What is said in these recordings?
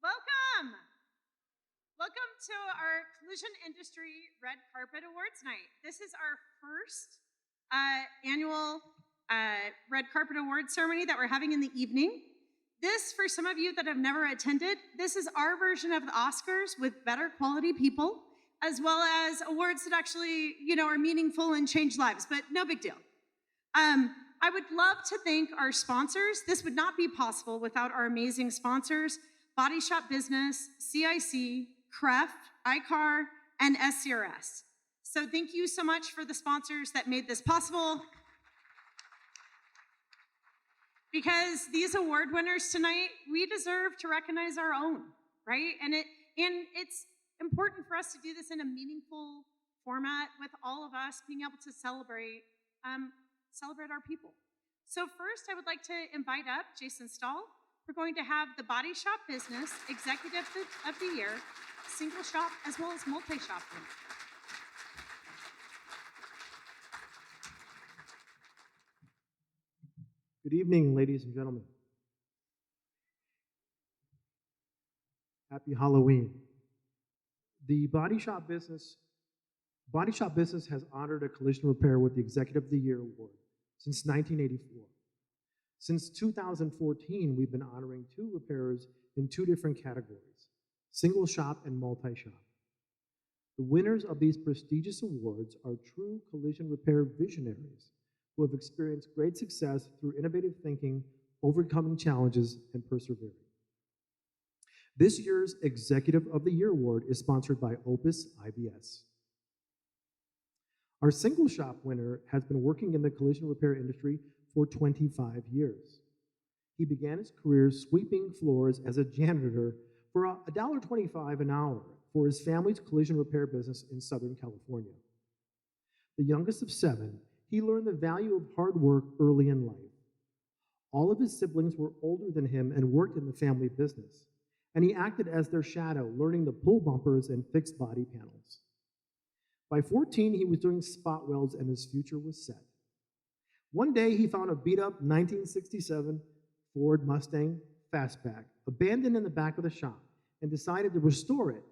Welcome! Welcome to our Collision Industry Red Carpet Awards Night. This is our first annual Red Carpet Awards ceremony that we're having in the evening. This, for some of you that have never attended, this is our version of the Oscars with better quality people, as well as awards that actually, are meaningful and change lives, but no big deal. I would love to thank our sponsors. This would not be possible without our amazing sponsors, BodyShop Business, CIECA, CREF, ICAR, and SCRS. So thank you so much for the sponsors that made this possible. Because these award winners tonight, we deserve to recognize our own, right? And it's important for us to do this in a meaningful format with all of us being able to celebrate our people. So first, I would like to invite up Jason Stahl. We're going to have the BodyShop Business Executive of the Year, single shop as well as multi-shop winner. Good evening, ladies and gentlemen. Happy Halloween. The BodyShop Business has honored a collision repair with the Executive of the Year Award since 1984. Since 2014, we've been honoring two repairers in two different categories, single shop and multi-shop. The winners of these prestigious awards are true collision repair visionaries who have experienced great success through innovative thinking, overcoming challenges, and persevering. This year's Executive of the Year Award is sponsored by Opus IBS. Our single shop winner has been working in the collision repair industry for 25 years. He began his career sweeping floors as a janitor for $1.25 an hour for his family's collision repair business in Southern California. The youngest of 7, he learned the value of hard work early in life. All of his siblings were older than him and worked in the family business, and he acted as their shadow, learning the pull bumpers and fixed body panels. By 14, he was doing spot welds and his future was set. One day, he found a beat-up 1967 Ford Mustang Fastback abandoned in the back of the shop and decided to restore it,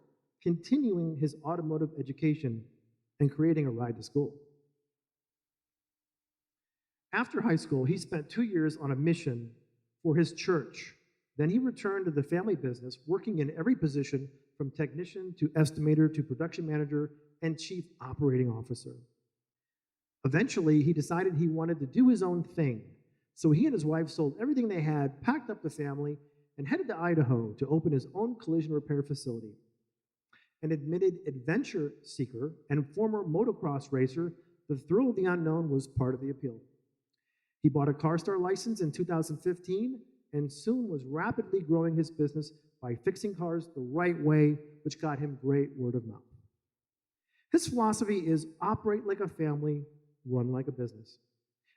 continuing his automotive education and creating a ride to school. After high school, he spent 2 years on a mission for his church. Then he returned to the family business, working in every position from technician to estimator to production manager and chief operating officer. Eventually, he decided he wanted to do his own thing. So he and his wife sold everything they had, packed up the family, and headed to Idaho to open his own collision repair facility. An admitted adventure seeker and former motocross racer, the thrill of the unknown was part of the appeal. He bought a CarStar license in 2015 and soon was rapidly growing his business by fixing cars the right way, which got him great word of mouth. His philosophy is operate like a family, run like a business.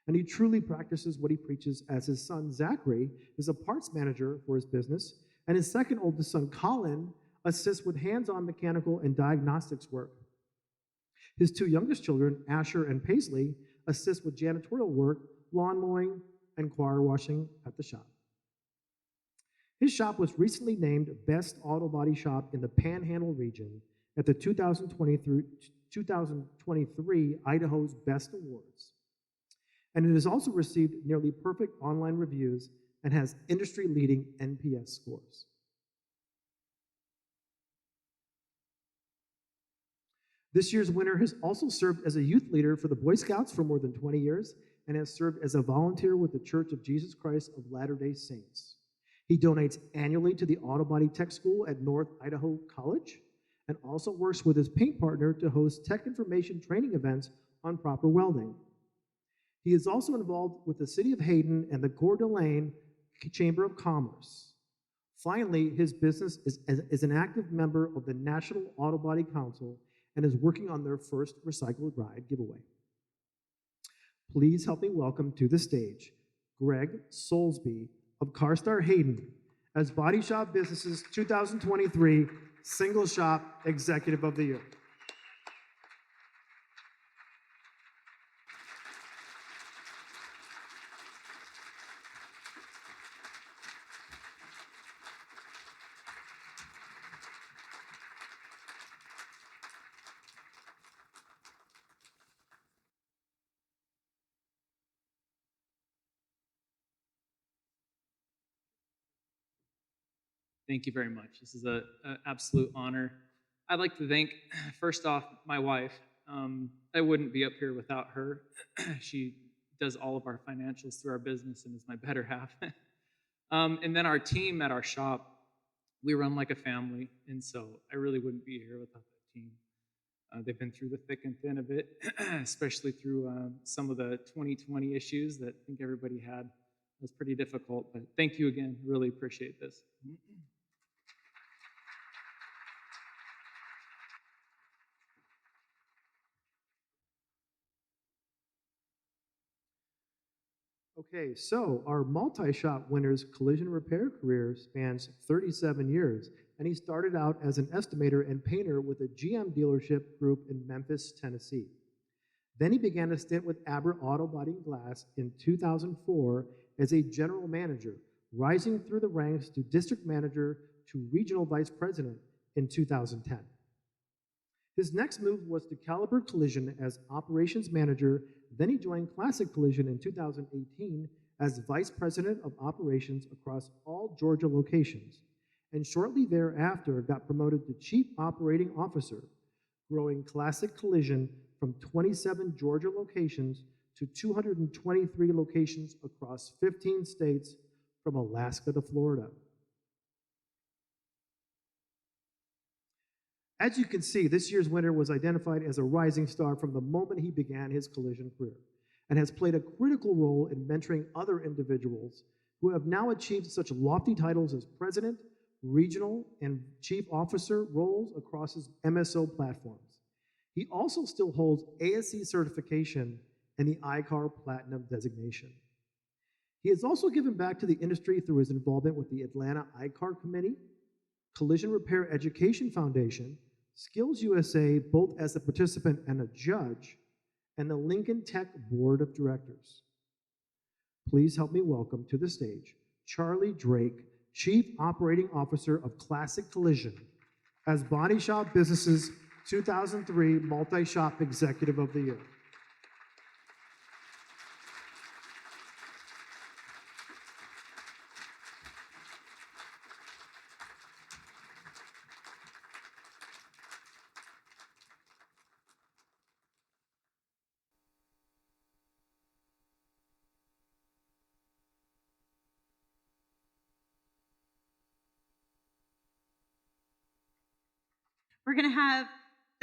And he truly practices what he preaches, as his son Zachary is a parts manager for his business, and his second oldest son Colin assists with hands-on mechanical and diagnostics work. His 2 youngest children, Asher and Paisley, assist with janitorial work, lawn mowing, and car washing at the shop. His shop was recently named Best Auto Body Shop in the Panhandle region at the 2023 Idaho's Best Awards. And it has also received nearly perfect online reviews and has industry-leading NPS scores. This year's winner has also served as a youth leader for the Boy Scouts for more than 20 years and has served as a volunteer with the Church of Jesus Christ of Latter-day Saints. He donates annually to the Auto Body Tech School at North Idaho College and also works with his paint partner to host tech information training events on proper welding. He is also involved with the City of Hayden and the Coeur d'Alene Chamber of Commerce. Finally, his business is an active member of the National Auto Body Council and is working on their first recycled ride giveaway. Please help me welcome to the stage Greg Soulsby of CarStar Hayden as BodyShop Business's 2023 Single Shop Executive of the Year. Thank you very much. This is an absolute honor. I'd like to thank, first off, my wife. I wouldn't be up here without her. She does all of our financials through our business and is my better half. And then our team at our shop, we run like a family, and so I really wouldn't be here without that team. They've been through the thick and thin of it, especially through some of the 2020 issues that I think everybody had. It was pretty difficult, but thank you again. Really appreciate this. Okay, so our multi-shop winner's collision repair career spans 37 years, and he started out as an estimator and painter with a GM dealership group in Memphis, Tennessee. Then he began a stint with Aber Auto Body and Glass in 2004 as a general manager, rising through the ranks to district manager to regional vice president in 2010. His next move was to Caliber Collision as operations manager. Then he joined Classic Collision in 2018 as vice president of operations across all Georgia locations, and shortly thereafter got promoted to chief operating officer, growing Classic Collision from 27 Georgia locations to 223 locations across 15 states from Alaska to Florida. As you can see, this year's winner was identified as a rising star from the moment he began his collision career and has played a critical role in mentoring other individuals who have now achieved such lofty titles as president, regional, and chief officer roles across his MSO platforms. He also still holds ASE certification and the ICAR Platinum designation. He has also given back to the industry through his involvement with the Atlanta ICAR Committee, Collision Repair Education Foundation, Skills USA, both as a participant and a judge, and the Lincoln Tech Board of Directors. Please help me welcome to the stage Charlie Drake, Chief Operating Officer of Classic Collision, as BodyShop Business's 2003 Multi-Shop Executive of the Year. We're going to have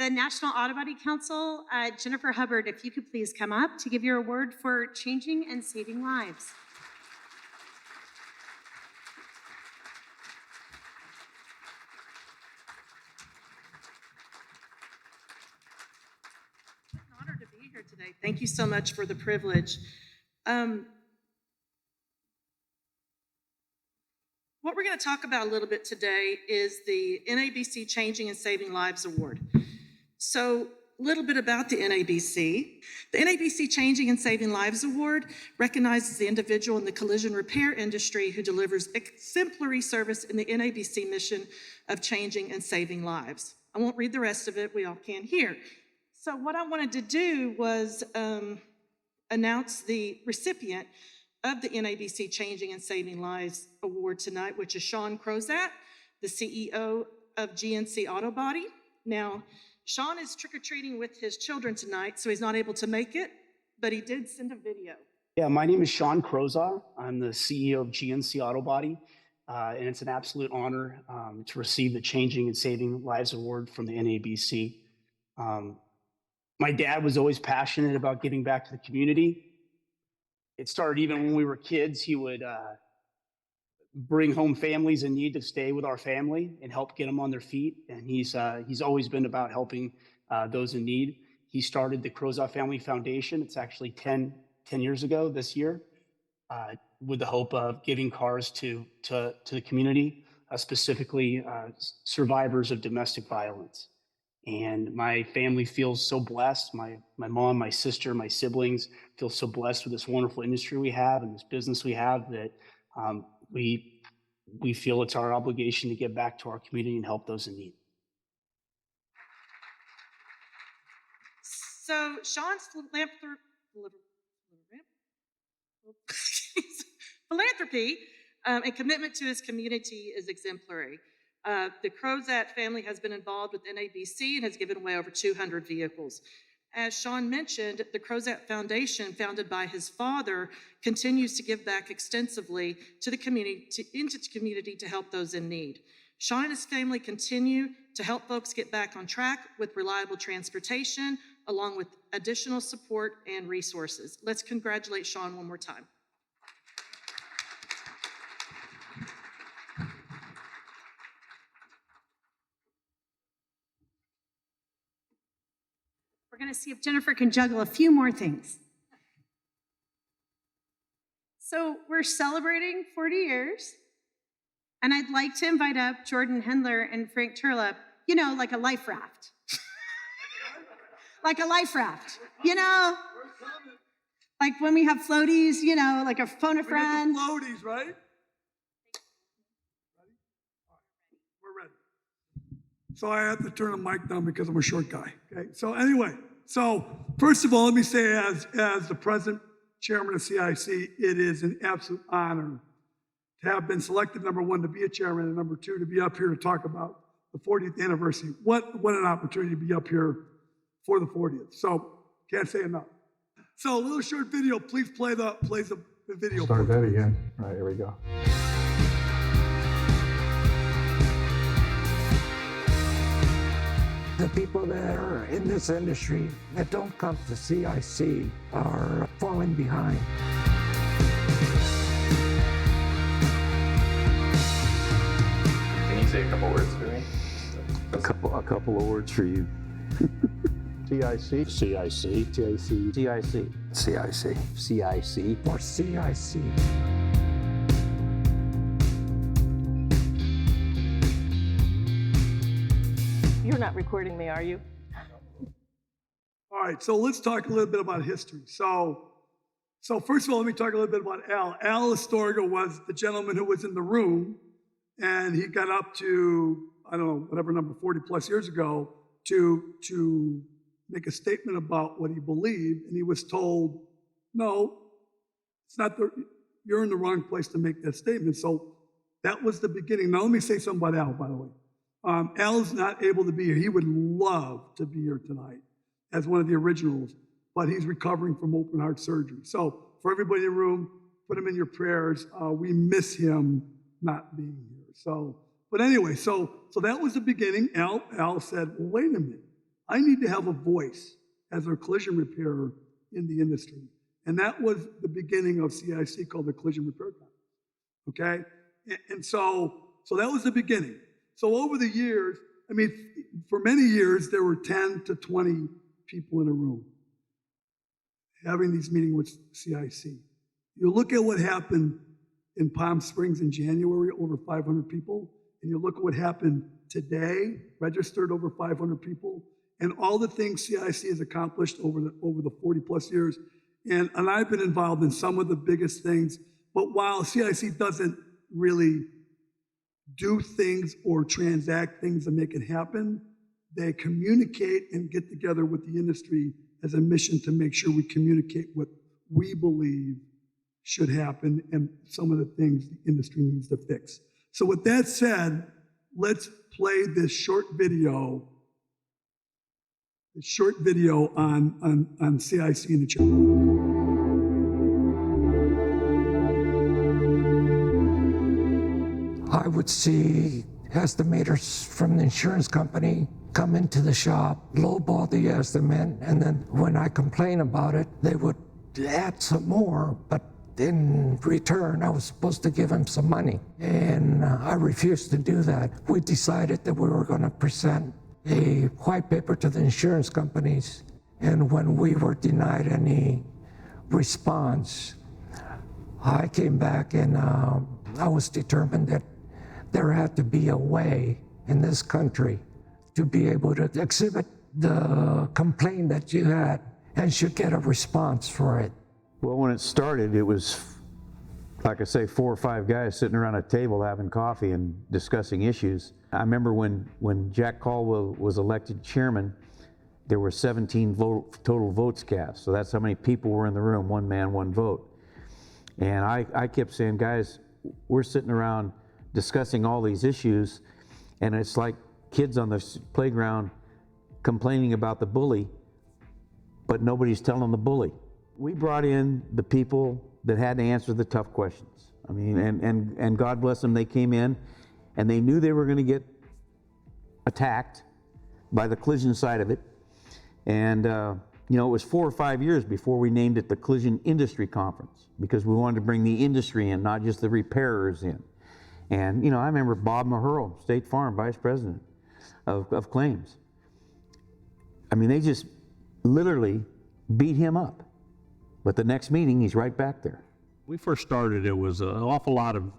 the National Auto Body Council, Jennifer Hubbard, if you could please come up to give your award for changing and saving lives. It's an honor to be here today. Thank you so much for the privilege. What we're going to talk about a little bit today is the NABC Changing and Saving Lives Award. So a little bit about the NABC. The NABC Changing and Saving Lives Award recognizes the individual in the collision repair industry who delivers exemplary service in the NABC mission of changing and saving lives. I won't read the rest of it, we all can here. So what I wanted to do was announce the recipient of the NABC Changing and Saving Lives Award tonight, which is Sean Crozat, the CEO of GNC Auto Body. Now, Sean is trick-or-treating with his children tonight, so he's not able to make it, but he did send a video. Yeah, my name is Sean Crozat. I'm the CEO of GNC Auto Body, and it's an absolute honor to receive the Changing and Saving Lives Award from the NABC. My dad was always passionate about giving back to the community. It started even when we were kids. He would bring home families in need to stay with our family and help get them on their feet. And he's always been about helping those in need. He started the Crozat Family Foundation. It's actually 10 years ago this year, with the hope of giving cars to the community, specifically survivors of domestic violence. And my family feels so blessed. My mom, my sister, my siblings feel so blessed with this wonderful industry we have and this business we have that we feel it's our obligation to give back to our community and help those in need. So Sean's philanthropy and commitment to his community is exemplary. The Crozat family has been involved with NABC and has given away over 200 vehicles. As Sean mentioned, the Crozat Foundation, founded by his father, continues to give back extensively to the community, into the community to help those in need. Sean and his family continue to help folks get back on track with reliable transportation, along with additional support and resources. Let's congratulate Sean one more time. We're going to see if Jennifer can juggle a few more things. So we're celebrating 40 years, and I'd like to invite up Jordan Hendler and Frank Turlip, you know, like a life raft. Like a life raft, you know? Like when we have floaties, you know, like a phone a friend. We got the floaties, right? Ready? All right. We're ready. So I have to turn the mic down because I'm a short guy. Okay. So anyway, so first of all, let me say, as the present chairman of CIC, it is an absolute honor to have been selected, number one, to be a chairman, and number two, to be up here to talk about the 40th anniversary. What an opportunity to be up here for the 40th. So can't say enough. So a little short video. Please play the video. Start that again. All right, here we go. The people that are in this industry that don't come to CIC are falling behind. Can you say a couple words for me? A couple of words for you. CIC. CIC. TIC. CIC. CIC. CIC. Or CIC. You're not recording me, are you? All right, so let's talk a little bit about history. So first of all, let me talk a little bit about Al. Al Astorga was the gentleman who was in the room, and he got up to, I don't know, whatever number, 40 plus years ago, to make a statement about what he believed, and he was told, no, it's not you're in the wrong place to make that statement. So that was the beginning. Now let me say something about Al, by the way. Al's not able to be here. He would love to be here tonight as one of the originals, but he's recovering from open heart surgery. So for everybody in the room, put him in your prayers. We miss him not being here. So, but anyway, so that was the beginning. Al said, well, wait a minute. I need to have a voice as a collision repairer in the industry. And that was the beginning of CIC, called the Collision Repair Conference. Okay? And so that was the beginning. So over the years, I mean, for many years, there were 10 to 20 people in a room having these meetings with CIC. You look at what happened in Palm Springs in January, over 500 people, and you look at what happened today, registered over 500 people, and all the things CIC has accomplished over the 40 plus years. And I've been involved in some of the biggest things, but while CIC doesn't really do things or transact things and make it happen, they communicate and get together with the industry as a mission to make sure we communicate what we believe should happen and some of the things the industry needs to fix. So with that said, let's play this short video on CIC in the church. I would see estimators from the insurance company come into the shop, lowball the estimate, and then when I complain about it, they would add some more, but in return, I was supposed to give them some money. And I refused to do that. We decided that we were going to present a white paper to the insurance companies, and when we were denied any response, I came back and I was determined that there had to be a way in this country to be able to exhibit the complaint that you had and should get a response for it. Well, when it started, it was, like I say, 4 or 5 guys sitting around a table having coffee and discussing issues. I remember when Jack Caldwell was elected chairman, there were 17 total votes cast. So that's how many people were in the room, one man, one vote. And I kept saying, guys, we're sitting around discussing all these issues, and it's like kids on the playground complaining about the bully, but nobody's telling the bully. We brought in the people that had to answer the tough questions. I mean, and God bless them, they came in and they knew they were going to get attacked by the collision side of it. And you know, it was 4 or 5 years before we named it the Collision Industry Conference, because we wanted to bring the industry in, not just the repairers in. And you know, I remember Bob Mahurl, State Farm Vice President of Claims. I mean, they just literally beat him up. But the next meeting, he's right back there. We first started, it was an awful lot of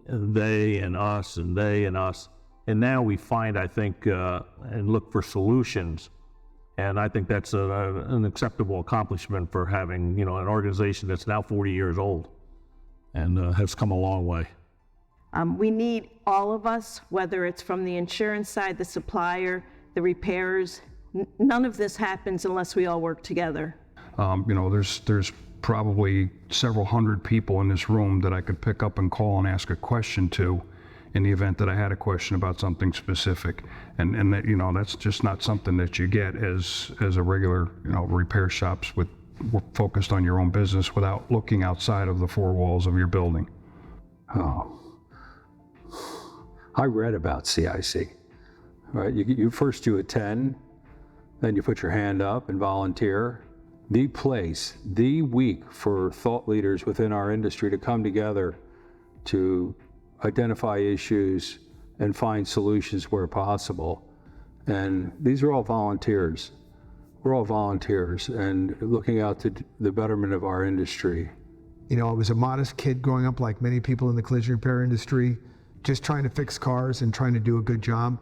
they and us and they and us. And now we find, I think, and look for solutions. And I think that's an acceptable accomplishment for having, you know, an organization that's now 40 years old and has come a long way. We need all of us, whether it's from the insurance side, the supplier, the repairers. None of this happens unless we all work together. You know, there's probably several hundred people in this room that I could pick up and call and ask a question to in the event that I had a question about something specific. And that, you know, that's just not something that you get as a regular, you know, repair shops with focused on your own business without looking outside of the four walls of your building. Oh, I read about CIC, right? You first you attend, then you put your hand up and volunteer. The place, the week for thought leaders within our industry to come together to identify issues and find solutions where possible. And these are all volunteers. We're all volunteers and looking out to the betterment of our industry. You know, I was a modest kid growing up, like many people in the collision repair industry, just trying to fix cars and trying to do a good job.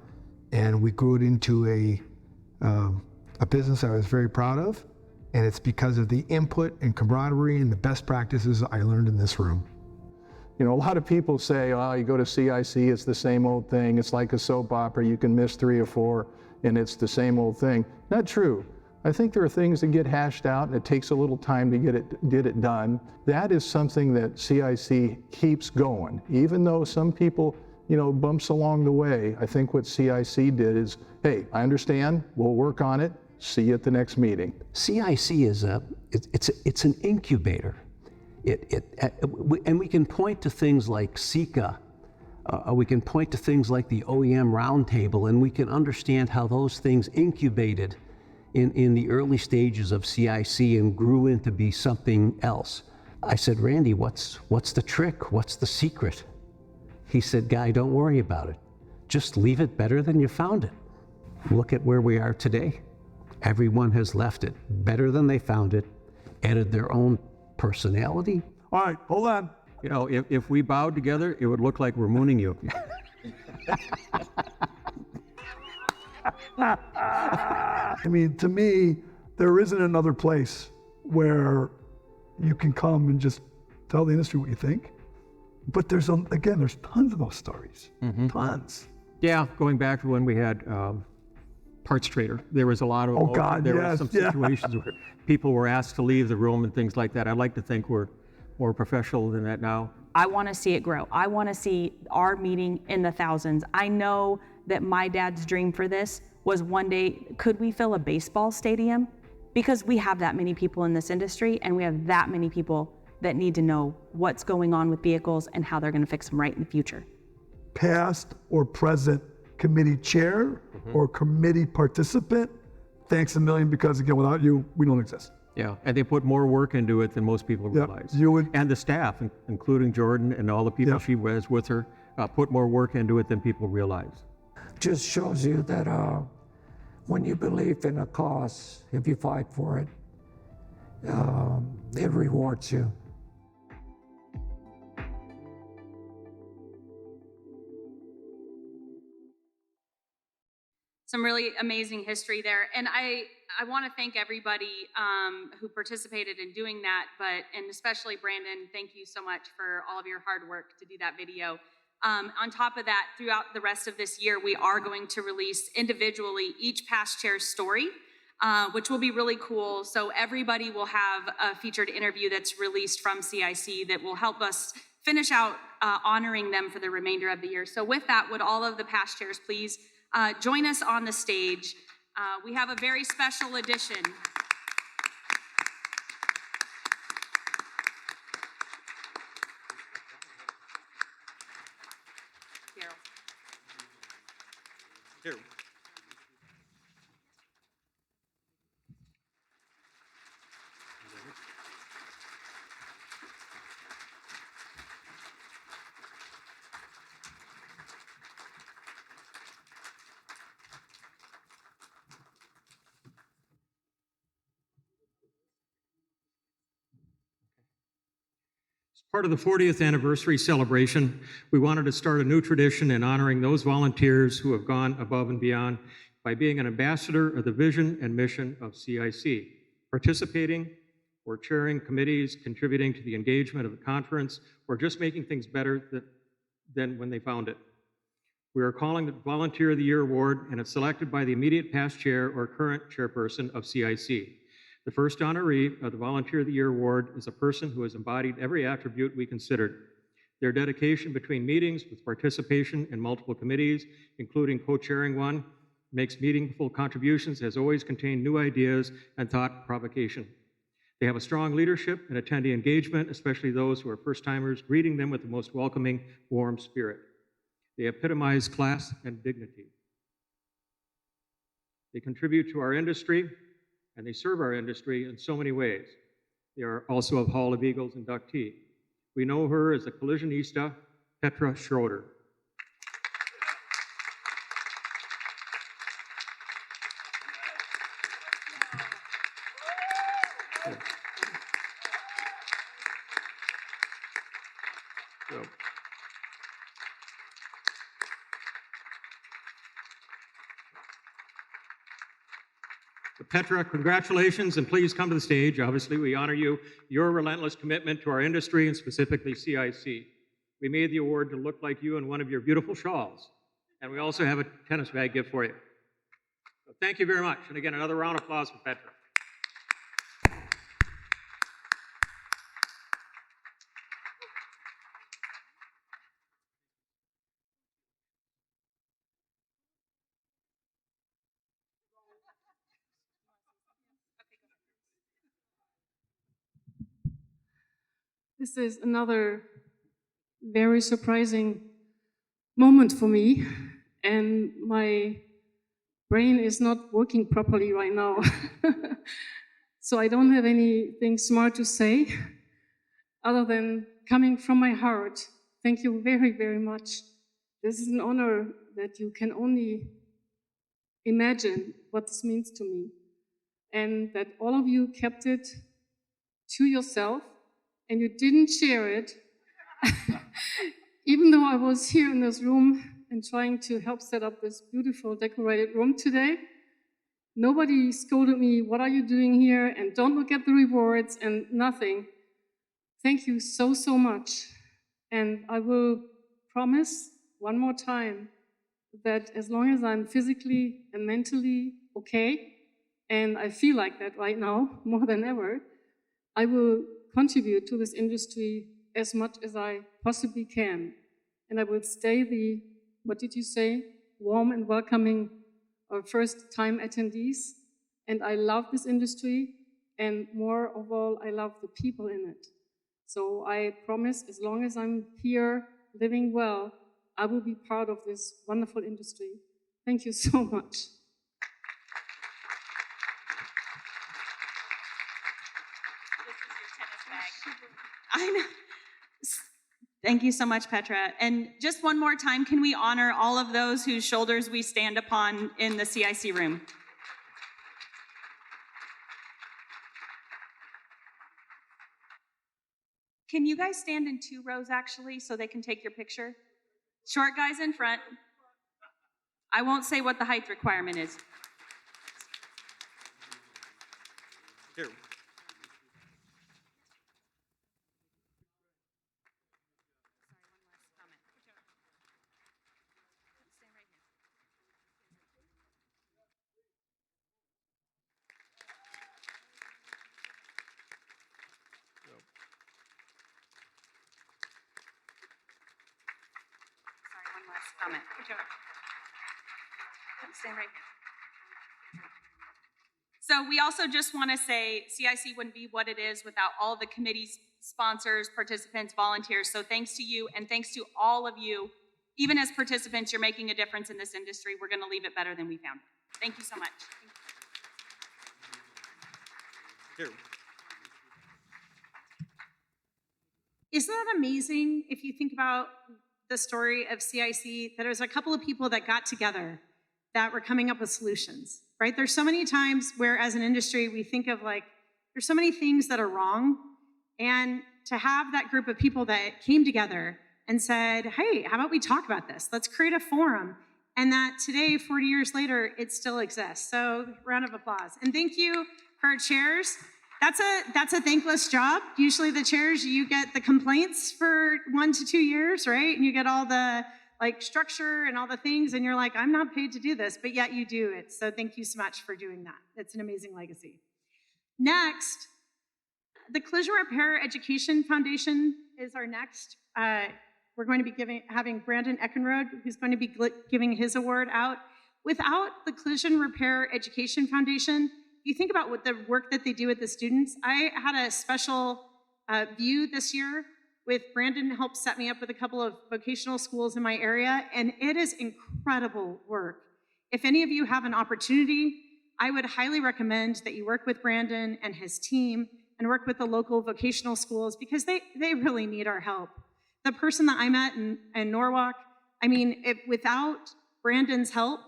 And we grew it into a business I was very proud of. And it's because of the input and camaraderie and the best practices I learned in this room. You know, a lot of people say, oh, you go to CIC, it's the same old thing. It's like a soap opera. You can miss 3 or 4 and it's the same old thing. Not true. I think there are things that get hashed out and it takes a little time to get it done. That is something that CIC keeps going. Even though some people, you know, bumps along the way, I think what CIC did is, hey, I understand, we'll work on it. See you at the next meeting. CIC is it's an incubator. And we can point to things like CIECA, we can point to things like the OEM roundtable, and we can understand how those things incubated in the early stages of CIC and grew into be something else. I said, Randy, what's the trick? What's the secret? He said, Guy, don't worry about it. Just leave it better than you found it. Look at where we are today. Everyone has left it better than they found it, added their own personality. All right, hold on. You know, if we bowed together, it would look like we're mooning you. I mean, to me, there isn't another place where you can come and just tell the industry what you think. But there's tons of those stories, tons. Yeah, going back to when we had Parts Trader, there was a lot of were some situations where people were asked to leave the room and things like that. I'd like to think we're more professional than that now. I want to see it grow. I want to see our meeting in the thousands. I know that my dad's dream for this was one day, could we fill a baseball stadium? Because we have that many people in this industry and we have that many people that need to know what's going on with vehicles and how they're going to fix them right in the future. Past or present committee chair or committee participant, thanks a million, because again, without you, we don't exist. Yeah, and they put more work into it than most people realize. And the staff, including Jordan and all the people she was with her, put more work into it than people realize. Just shows you that when you believe in a cause, if you fight for it, it rewards you. Some really amazing history there. And I want to thank everybody who participated in doing that, and especially Brandon, thank you so much for all of your hard work to do that video. On top of that, throughout the rest of this year, we are going to release individually each past chair's story, which will be really cool. So everybody will have a featured interview that's released from CIC that will help us finish out honoring them for the remainder of the year. So with that, would all of the past chairs please join us on the stage? We have a very special edition. Here. Part of the 40th anniversary celebration, we wanted to start a new tradition in honoring those volunteers who have gone above and beyond by being an ambassador of the vision and mission of CIC, participating or chairing committees, contributing to the engagement of the conference, or just making things better than when they found it. We are calling the Volunteer of the Year Award, and it's selected by the immediate past chair or current chairperson of CIC. The first honoree of the Volunteer of the Year Award is a person who has embodied every attribute we considered. Their dedication between meetings with participation in multiple committees, including co-chairing one, makes meaningful contributions, has always contained new ideas and thought provocation. They have a strong leadership and attendee engagement, especially those who are first-timers, greeting them with the most welcoming, warm spirit. They epitomize class and dignity. They contribute to our industry, and they serve our industry in so many ways. They are also a Hall of Eagles inductee. We know her as the collisionista, Petra Schroeder. Petra, congratulations, and please come to the stage. Obviously, we honor you, your relentless commitment to our industry and specifically CIC. We made the award to look like you in one of your beautiful shawls, and we also have a tennis bag gift for you. So thank you very much, and again, another round of applause for Petra. This is another very surprising moment for me, and my brain is not working properly right now. So I don't have anything smart to say other than coming from my heart. Thank you very, very much. This is an honor that you can only imagine what this means to me, and that all of you kept it to yourself and you didn't share it. Even though I was here in this room and trying to help set up this beautiful decorated room today, nobody scolded me, what are you doing here? And don't look at the rewards and nothing. Thank you so, so much. And I will promise one more time that as long as I'm physically and mentally okay, and I feel like that right now more than ever, I will contribute to this industry as much as I possibly can. And I will stay the, what did you say, warm and welcoming first-time attendees. And I love this industry, and more of all, I love the people in it. So I promise, as long as I'm here living well, I will be part of this wonderful industry. Thank you so much. I know. Thank you so much, Petra. And just one more time, can we honor all of those whose shoulders we stand upon in the CIC room? Can you guys stand in 2 rows, actually, so they can take your picture? Short guys in front. I won't say what the height requirement is. Here. Stand right here. So we also just want to say CIC wouldn't be what it is without all the committees, sponsors, participants, volunteers. So thanks to you and thanks to all of you. Even as participants, you're making a difference in this industry. We're going to leave it better than we found it. Thank you so much. Here. Isn't that amazing if you think about the story of CIC, that it was a couple of people that got together that were coming up with solutions, right? There's so many times where as an industry, we think of like, there's so many things that are wrong. And to have that group of people that came together and said, hey, how about we talk about this? Let's create a forum. And that today, 40 years later, it still exists. So round of applause. And thank you for our chairs. That's a thankless job. Usually the chairs, you get the complaints for 1 to 2 years, right? And you get all the like structure and all the things, and you're like, I'm not paid to do this, but yet you do it. So thank you so much for doing that. It's an amazing legacy. Next, the Collision Repair Education Foundation is our next. We're going to be having Brandon Eckenrode, who's going to be giving his award out. Without the Collision Repair Education Foundation, you think about what the work that they do with the students. I had a special view this year with Brandon, helped set me up with a couple of vocational schools in my area, and it is incredible work. If any of you have an opportunity, I would highly recommend that you work with Brandon and his team and work with the local vocational schools because they really need our help. The person that I met in Norwalk, I mean, without Brandon's help,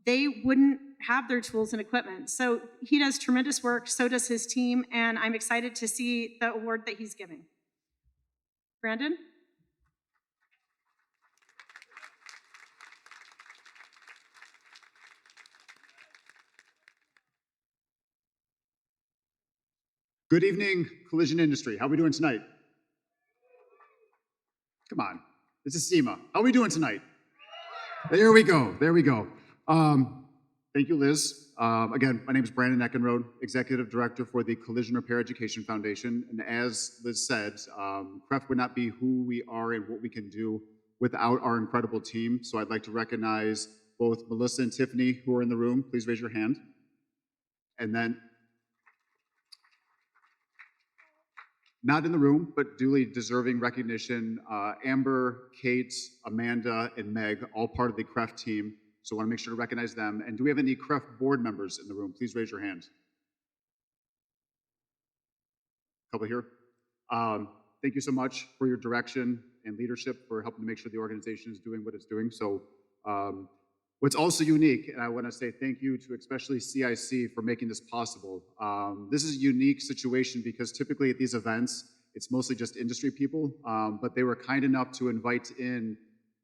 they wouldn't have their tools and equipment. So he does tremendous work, so does his team, and I'm excited to see the award that he's giving. Brandon? Good evening, collision industry. How are we doing tonight? Come on, this is SEMA. How are we doing tonight? There we go, there we go. Thank you, Liz. Again, my name is Brandon Eckenrode, Executive Director for the Collision Repair Education Foundation. And as Liz said, CREF would not be who we are and what we can do without our incredible team. So I'd like to recognize both Melissa and Tiffany who are in the room. Please raise your hand. And then, not in the room, but duly deserving recognition, Amber, Kate, Amanda, and Meg, all part of the CREF team. So I want to make sure to recognize them. And do we have any CREF board members in the room? Please raise your hand. A couple here. Thank you so much for your direction and leadership for helping to make sure the organization is doing what it's doing. So what's also unique, and I want to say thank you to especially CIC for making this possible. This is a unique situation because typically at these events, it's mostly just industry people, but they were kind enough to invite in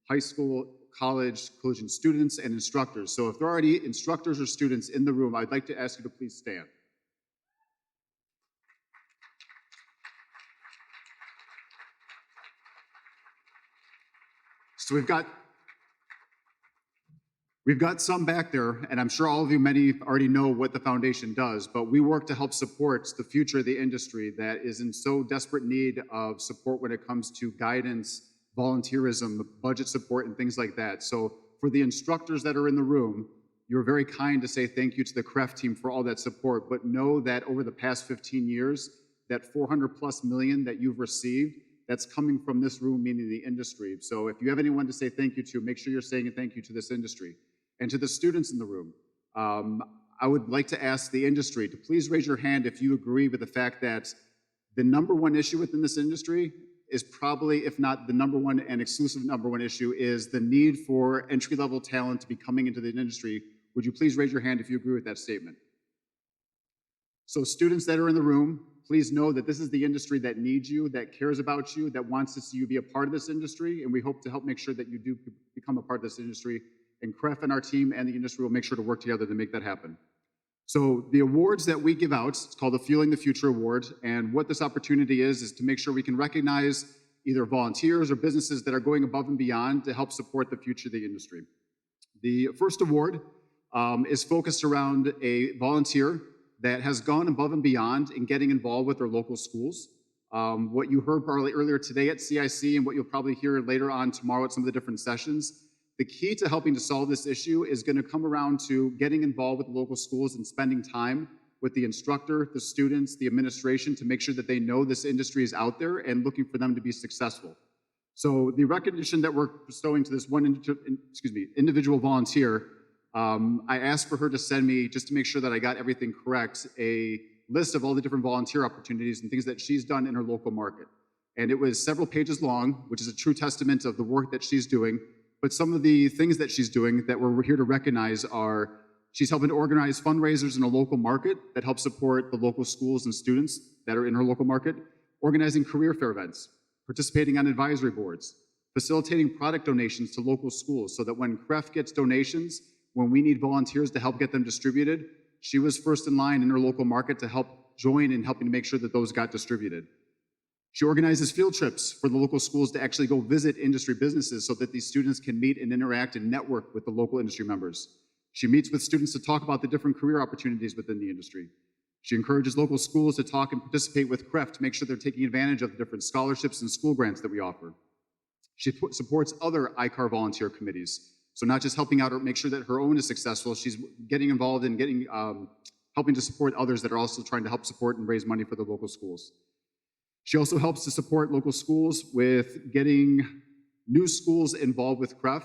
high school, college collision students and instructors. So if there are any instructors or students in the room, I'd like to ask you to please stand. So we've got some back there, and I'm sure all of you, many already know what the foundation does, but we work to help support the future of the industry that is in so desperate need of support when it comes to guidance, volunteerism, budget support, and things like that. So for the instructors that are in the room, you're very kind to say thank you to the CREF team for all that support, but know that over the past 15 years, that 400+ million that you've received, that's coming from this room, meaning the industry. So if you have anyone to say thank you to, make sure you're saying a thank you to this industry. And to the students in the room, I would like to ask the industry to please raise your hand if you agree with the fact that the #1 issue within this industry is probably, if not the #1 and exclusive #1 issue, is the need for entry-level talent to be coming into the industry. Would you please raise your hand if you agree with that statement? So students that are in the room, please know that this is the industry that needs you, that cares about you, that wants to see you be a part of this industry, and we hope to help make sure that you do become a part of this industry. And CREF and our team and the industry will make sure to work together to make that happen. So the awards that we give out, it's called the Fueling the Future Award, and what this opportunity is to make sure we can recognize either volunteers or businesses that are going above and beyond to help support the future of the industry. The first award is focused around a volunteer that has gone above and beyond in getting involved with their local schools. What you heard probably earlier today at CIC and what you'll probably hear later on tomorrow at some of the different sessions, The key to helping to solve this issue is going to come around to getting involved with local schools and spending time with the instructor, the students, the administration to make sure that they know this industry is out there and looking for them to be successful. So the recognition that we're bestowing to this one individual volunteer, I asked for her to send me, just to make sure that I got everything correct, a list of all the different volunteer opportunities and things that she's done in her local market. And it was several pages long, which is a true testament of the work that she's doing. But some of the things that she's doing that we're here to recognize are she's helping to organize fundraisers in a local market that help support the local schools and students that are in her local market, organizing career fair events, participating on advisory boards, facilitating product donations to local schools so that when CREF gets donations, when we need volunteers to help get them distributed, she was first in line in her local market to help join in helping to make sure that those got distributed. She organizes field trips for the local schools to actually go visit industry businesses so that these students can meet and interact and network with the local industry members. She meets with students to talk about the different career opportunities within the industry. She encourages local schools to talk and participate with CREF to make sure they're taking advantage of the different scholarships and school grants that we offer. She supports other ICAR volunteer committees. So not just helping out or make sure that her own is successful, she's getting involved in helping to support others that are also trying to help support and raise money for the local schools. She also helps to support local schools with getting new schools involved with CREF.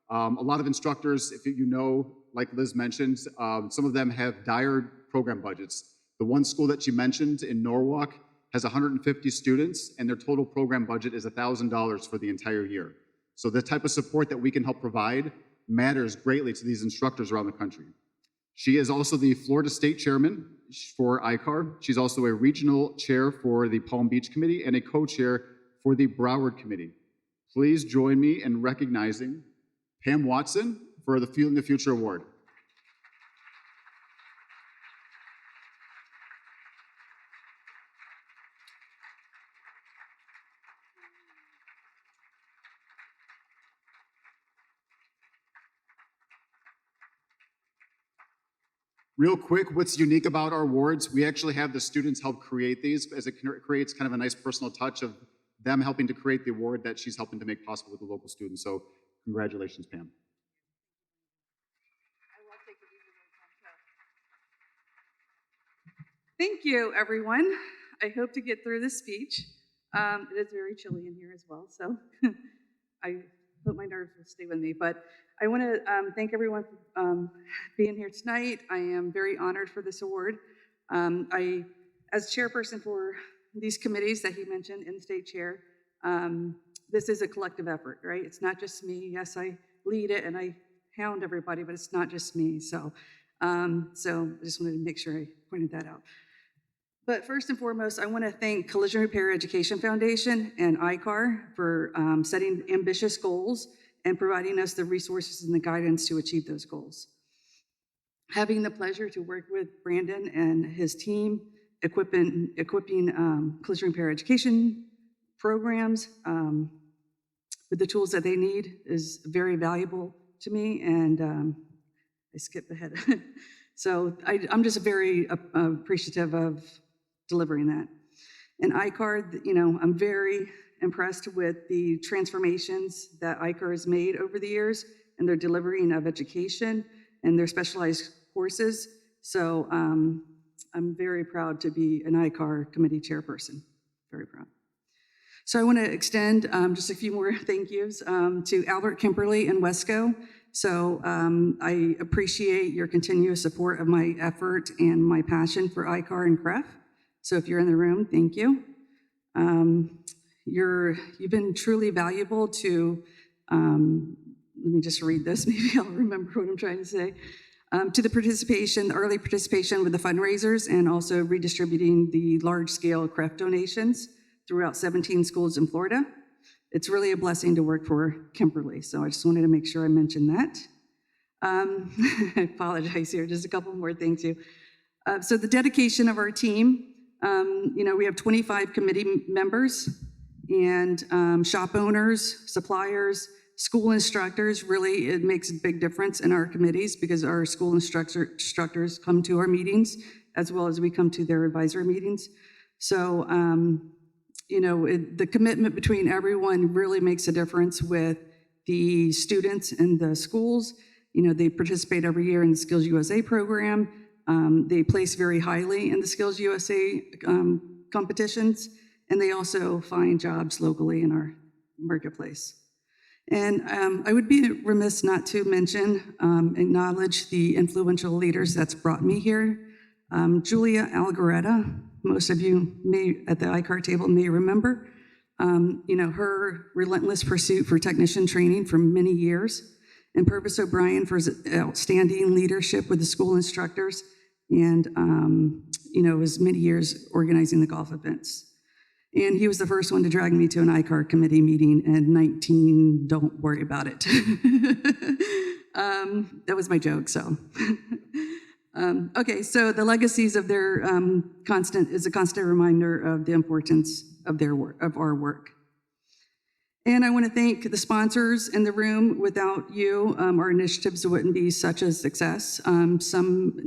A lot of instructors, if you know, like Liz mentioned, some of them have dire program budgets. The one school that she mentioned in Norwalk has 150 students, and their total program budget is $1,000 for the entire year. So the type of support that we can help provide matters greatly to these instructors around the country. She is also the Florida State Chairman for ICAR. She's also a regional chair for the Palm Beach Committee and a co-chair for the Broward Committee. Please join me in recognizing Pam Watson for the Fueling the Future Award. Real quick, what's unique about our awards, we actually have the students help create these, as it creates kind of a nice personal touch of them helping to create the award that she's helping to make possible with the local students. So congratulations, Pam. Thank you, everyone. I hope to get through this speech. It is very chilly in here as well, so I hope my nerves will stay with me. But I want to thank everyone for being here tonight. I am very honored for this award. As chairperson for these committees that he mentioned, in-state chair, this is a collective effort, right? It's not just me. Yes, I lead it and I hound everybody, but it's not just me. So I just wanted to make sure I pointed that out. But first and foremost, I want to thank Collision Repair Education Foundation and ICAR for setting ambitious goals and providing us the resources and the guidance to achieve those goals. Having the pleasure to work with Brandon and his team, equipping collision repair education programs with the tools that they need is very valuable to me, and I skipped ahead. So I'm just very appreciative of delivering that. And ICAR, I'm very impressed with the transformations that ICAR has made over the years and their delivering of education and their specialized courses. So I'm very proud to be an ICAR committee chairperson, very proud. So I want to extend just a few more thank yous to Albert Kimberly and Wesco. So I appreciate your continuous support of my effort and my passion for ICAR and CREF. So if you're in the room, thank you. You've been truly valuable to, let me just read this, maybe I'll remember what I'm trying to say, to the participation, early participation with the fundraisers and also redistributing the large-scale CREF donations throughout 17 schools in Florida. It's really a blessing to work for Kimberly, so I just wanted to make sure I mentioned that. I apologize here, just a couple more things. So the dedication of our team, we have 25 committee members and shop owners, suppliers, school instructors. Really, it makes a big difference in our committees because our school instructors come to our meetings as well as we come to their advisory meetings. So, the commitment between everyone really makes a difference with the students and the schools. You know, they participate every year in the Skills USA program. They place very highly in the Skills USA competitions, and they also find jobs locally in our marketplace. And I would be remiss not to mention, acknowledge the influential leaders that's brought me here. Julia Algaretta, most of you may, at the ICAR table, may remember, you know, her relentless pursuit for technician training for many years, and Purvis O'Brien for his outstanding leadership with the school instructors, and, you know, his many years organizing the golf events. And he was the first one to drag me to an ICAR committee meeting at 19, don't worry about it. That was my joke, so. Okay, so the legacies of their is a constant reminder of the importance of their work, of our work. And I want to thank the sponsors in the room. Without you, our initiatives wouldn't be such a success. Some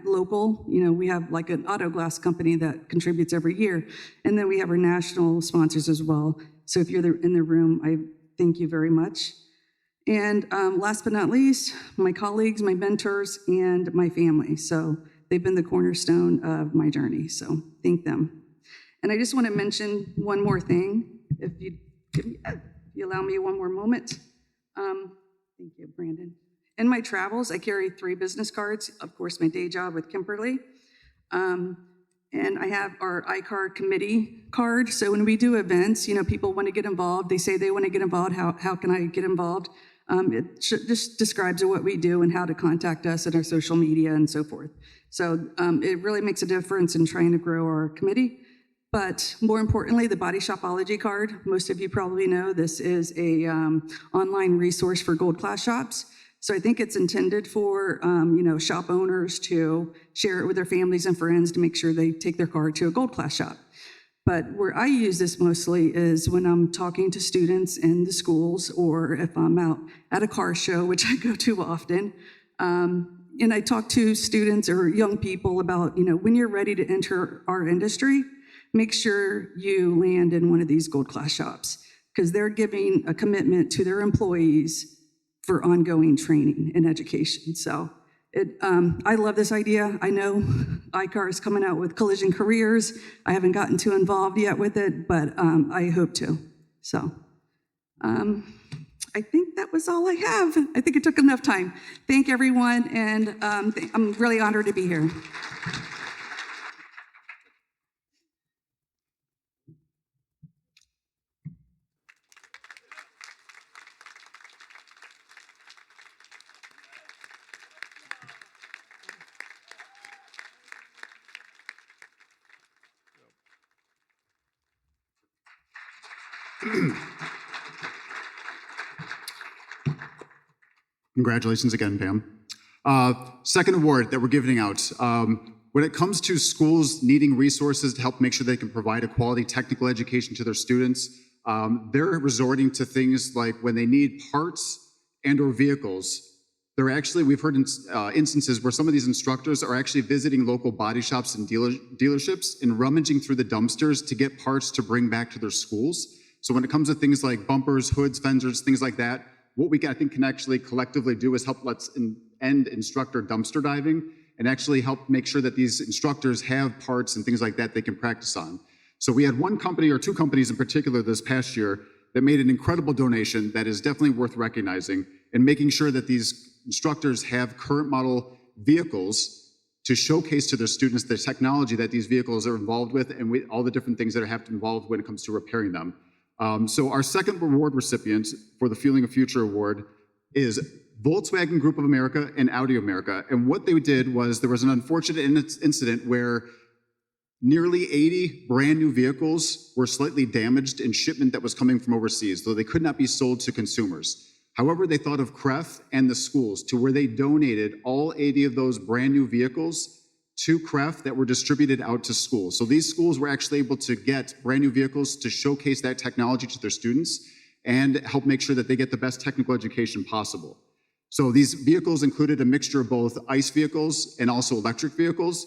local, you know, we have like an auto glass company that contributes every year. And then we have our national sponsors as well. So if you're in the room, I thank you very much. And last but not least, my colleagues, my mentors, and my family. So they've been the cornerstone of my journey. So thank them. And I just want to mention one more thing, if you allow me one more moment. Thank you, Brandon. In my travels, I carry 3 business cards. Of course, my day job with Kimberly. And I have our ICAR committee card. So when we do events, you know, people want to get involved. They say they want to get involved. How can I get involved? It just describes what we do and how to contact us and our social media and so forth. So it really makes a difference in trying to grow our committee. But more importantly, the BodyShopology card, most of you probably know this is a online resource for gold class shops. So I think it's intended for you know, shop owners to share it with their families and friends to make sure they take their card to a gold class shop. But where I use this mostly is when I'm talking to students in the schools, or if I'm out at a car show, which I go to often. And I talk to students or young people about, you know, when you're ready to enter our industry, make sure you land in one of these gold class shops, because they're giving a commitment to their employees for ongoing training and education. So I love this idea. I know ICAR is coming out with collision careers. I haven't gotten too involved yet with it, but I hope to. So I think that was all I have. I think it took enough time. Thank everyone, and I'm really honored to be here. Congratulations again, Pam. Second award that we're giving out. When it comes to schools needing resources to help make sure they can provide a quality technical education to their students, they're resorting to things like when they need parts and or vehicles. They're actually, we've heard instances where some of these instructors are actually visiting local body shops and dealerships and rummaging through the dumpsters to get parts to bring back to their schools. So when it comes to things like bumpers, hoods, fenders, things like that, what we I think can actually collectively do is help let's end instructor dumpster diving and actually help make sure that these instructors have parts and things like that they can practice on. So we had one company or 2 companies in particular this past year that made an incredible donation that is definitely worth recognizing, and making sure that these instructors have current model vehicles to showcase to their students the technology that these vehicles are involved with, and all the different things that are involved when it comes to repairing them. So our second award recipient for the Fueling a Future Award is Volkswagen Group of America and Audi America. And what they did was there was an unfortunate incident where nearly 80 brand new vehicles were slightly damaged in shipment that was coming from overseas, though they could not be sold to consumers. However, they thought of CREF and the schools to where they donated all 80 of those brand new vehicles to CREF that were distributed out to schools. So these schools were actually able to get brand new vehicles to showcase that technology to their students and help make sure that they get the best technical education possible. So these vehicles included a mixture of both ICE vehicles and also electric vehicles,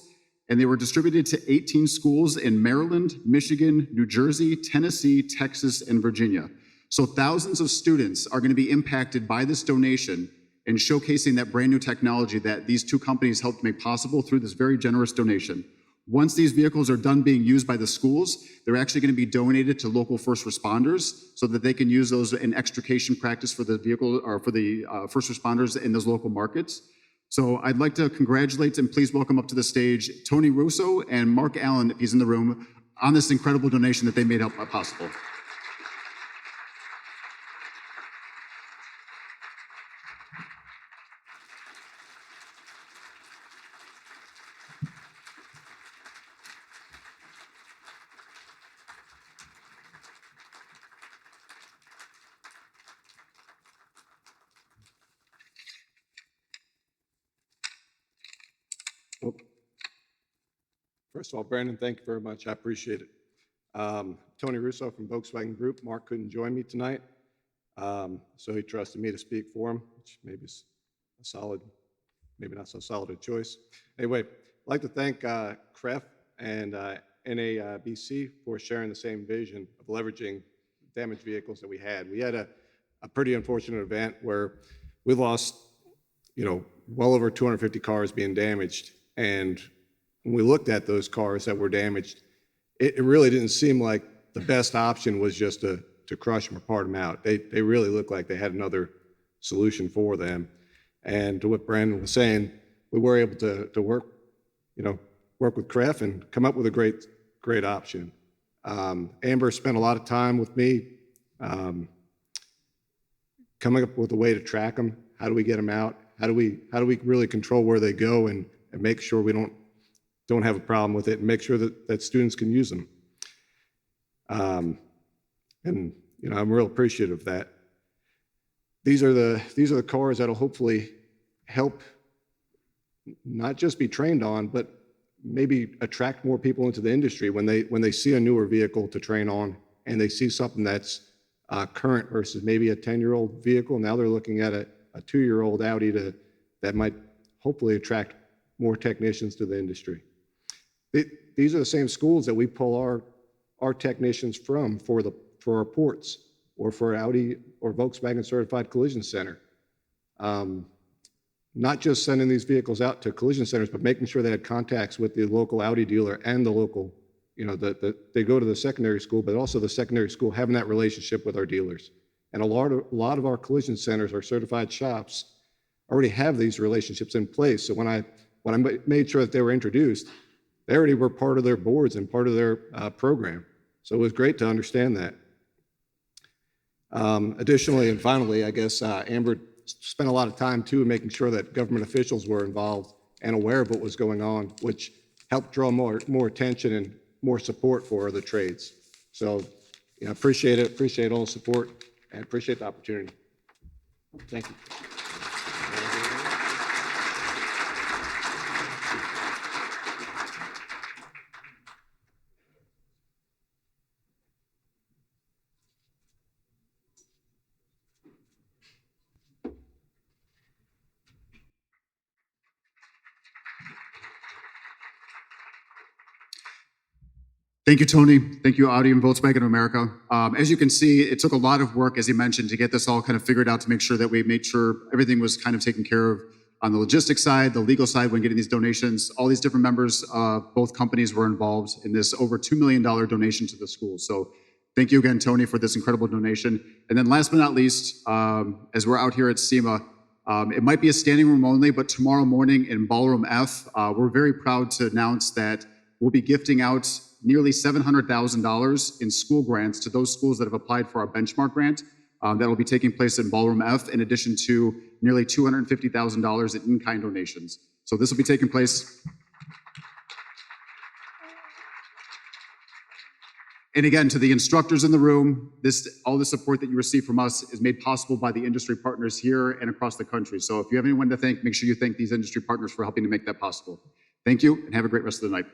and they were distributed to 18 schools in Maryland, Michigan, New Jersey, Tennessee, Texas, and Virginia. So thousands of students are going to be impacted by this donation and showcasing that brand new technology that these two companies helped make possible through this very generous donation. Once these vehicles are done being used by the schools, they're actually going to be donated to local first responders so that they can use those in extrication practice for the vehicle or for the first responders in those local markets. So I'd like to congratulate and please welcome up to the stage Tony Russo and Mark Allen, if he's in the room, on this incredible donation that they made possible. First of all, Brandon, thank you very much. I appreciate it. Tony Russo from Volkswagen Group. Mark couldn't join me tonight, so he trusted me to speak for him, which maybe is a solid, maybe not so solid a choice. Anyway, I'd like to thank CREF and NABC for sharing the same vision of leveraging damaged vehicles that we had. We had a pretty unfortunate event where we lost, well over 250 cars being damaged, and when we looked at those cars that were damaged, it really didn't seem like the best option was just to crush them or part them out. They really looked like they had another solution for them. And to what Brandon was saying, we were able to work with CREF and come up with a great option. Amber spent a lot of time with me coming up with a way to track them. How do we get them out? How do we really control where they go and make sure we don't have a problem with it and make sure that students can use them. And I'm real appreciative of that. These are the cars that'll hopefully help not just be trained on, but maybe attract more people into the industry when they see a newer vehicle to train on and they see something that's current versus maybe a 10-year-old vehicle. Now they're looking at a 2-year-old Audi that might hopefully attract more technicians to the industry. These are the same schools that we pull our technicians from for our ports or for Audi or Volkswagen Certified Collision Center. Not just sending these vehicles out to collision centers, but making sure they had contacts with the local Audi dealer and the local, they go to the secondary school, but also the secondary school having that relationship with our dealers. And a lot of our collision centers, our certified shops, already have these relationships in place. So when I made sure that they were introduced, they already were part of their boards and part of their program. So it was great to understand that. Additionally, and finally, I guess Amber spent a lot of time too making sure that government officials were involved and aware of what was going on, which helped draw more attention and more support for the trades. So appreciate it, appreciate all the support, and appreciate the opportunity. Thank you. Thank you, Tony. Thank you, Audi and Volkswagen of America. As you can see, it took a lot of work, as he mentioned, to get this all kind of figured out to make sure that we made sure everything was kind of taken care of on the logistics side, the legal side when getting these donations. All these different members of both companies were involved in this over $2 million donation to the school. So thank you again, Tony, for this incredible donation. And then last but not least, as we're out here at SEMA, it might be a standing room only, but tomorrow morning in Ballroom F, we're very proud to announce that we'll be gifting out nearly $700,000 in school grants to those schools that have applied for our benchmark grant. That will be taking place in Ballroom F, in addition to nearly $250,000 in in-kind donations. So this will be taking place. And again, to the instructors in the room, all the support that you receive from us is made possible by the industry partners here and across the country. So if you have anyone to thank, make sure you thank these industry partners for helping to make that possible. Thank you, and have a great rest of the night.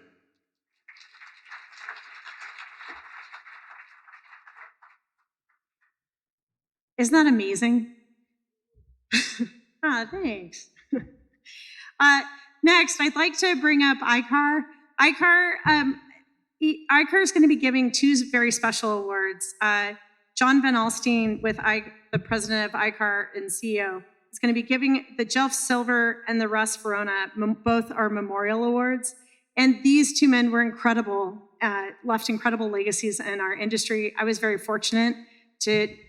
Isn't that amazing? Thanks. Next, I'd like to bring up ICAR. ICAR is going to be giving two very special awards. John Van Alstine, the president of ICAR and CEO, is going to be giving the Jeff Silver and the Russ Verona, both our memorial awards. And these two men were incredible, left incredible legacies in our industry. I was very fortunate.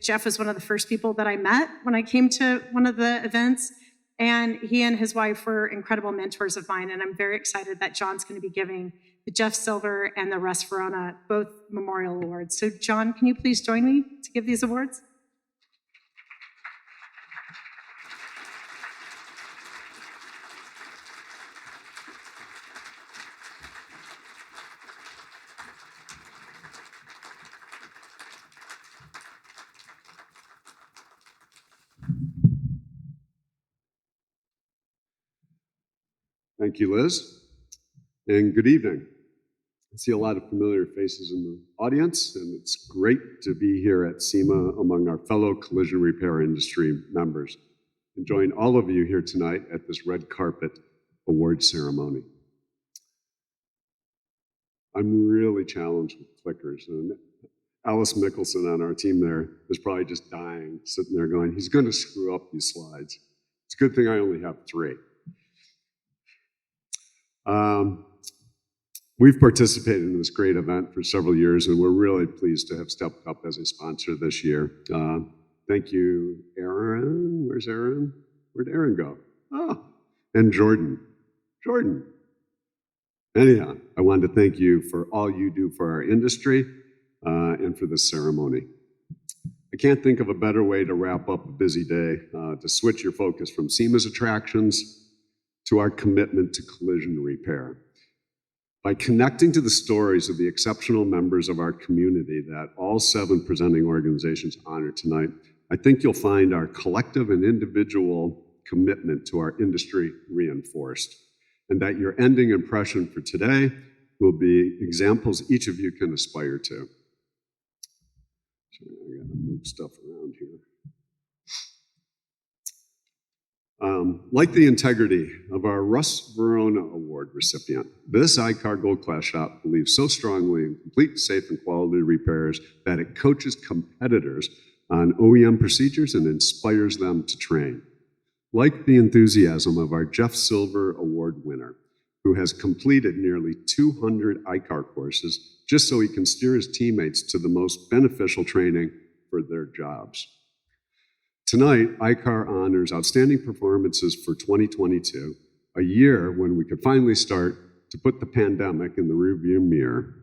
Jeff was one of the first people that I met when I came to one of the events. And he and his wife were incredible mentors of mine. And I'm very excited that John's going to be giving the Jeff Silver and the Russ Verona both memorial awards. So John, can you please join me to give these awards? Thank you, Liz, and good evening. I see a lot of familiar faces in the audience, and it's great to be here at SEMA among our fellow collision repair industry members and join all of you here tonight at this red carpet award ceremony. I'm really challenged with clickers, and Alice Mickelson on our team there is probably just dying, sitting there going, he's going to screw up these slides. It's a good thing I only have 3. We've participated in this great event for several years, and we're really pleased to have stepped up as a sponsor this year. Thank you, Aaron. Where's Aaron? Where'd Aaron go? Oh, and Jordan. Anyhow, I wanted to thank you for all you do for our industry and for this ceremony. I can't think of a better way to wrap up a busy day, to switch your focus from SEMA's attractions to our commitment to collision repair. By connecting to the stories of the exceptional members of our community that all 7 presenting organizations honor tonight, I think you'll find our collective and individual commitment to our industry reinforced, and that your ending impression for today will be examples each of you can aspire to. So I gotta move stuff around here. Like the integrity of our Russ Verona Award recipient, this ICAR Gold Class shop believes so strongly in complete, safe, and quality repairs that it coaches competitors on OEM procedures and inspires them to train. Like the enthusiasm of our Jeff Silver Award winner, who has completed nearly 200 ICAR courses just so he can steer his teammates to the most beneficial training for their jobs. Tonight, ICAR honors outstanding performances for 2022, a year when we could finally start to put the pandemic in the rearview mirror.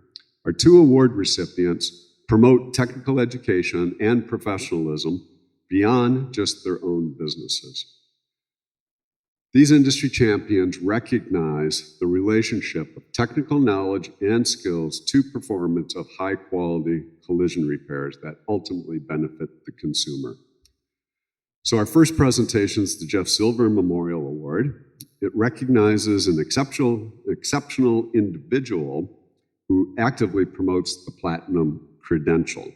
Our 2 award recipients promote technical education and professionalism beyond just their own businesses. These industry champions recognize the relationship of technical knowledge and skills to performance of high-quality collision repairs that ultimately benefit the consumer. So our first presentation is the Jeff Silver Memorial Award. It recognizes an exceptional individual who actively promotes the Platinum credential,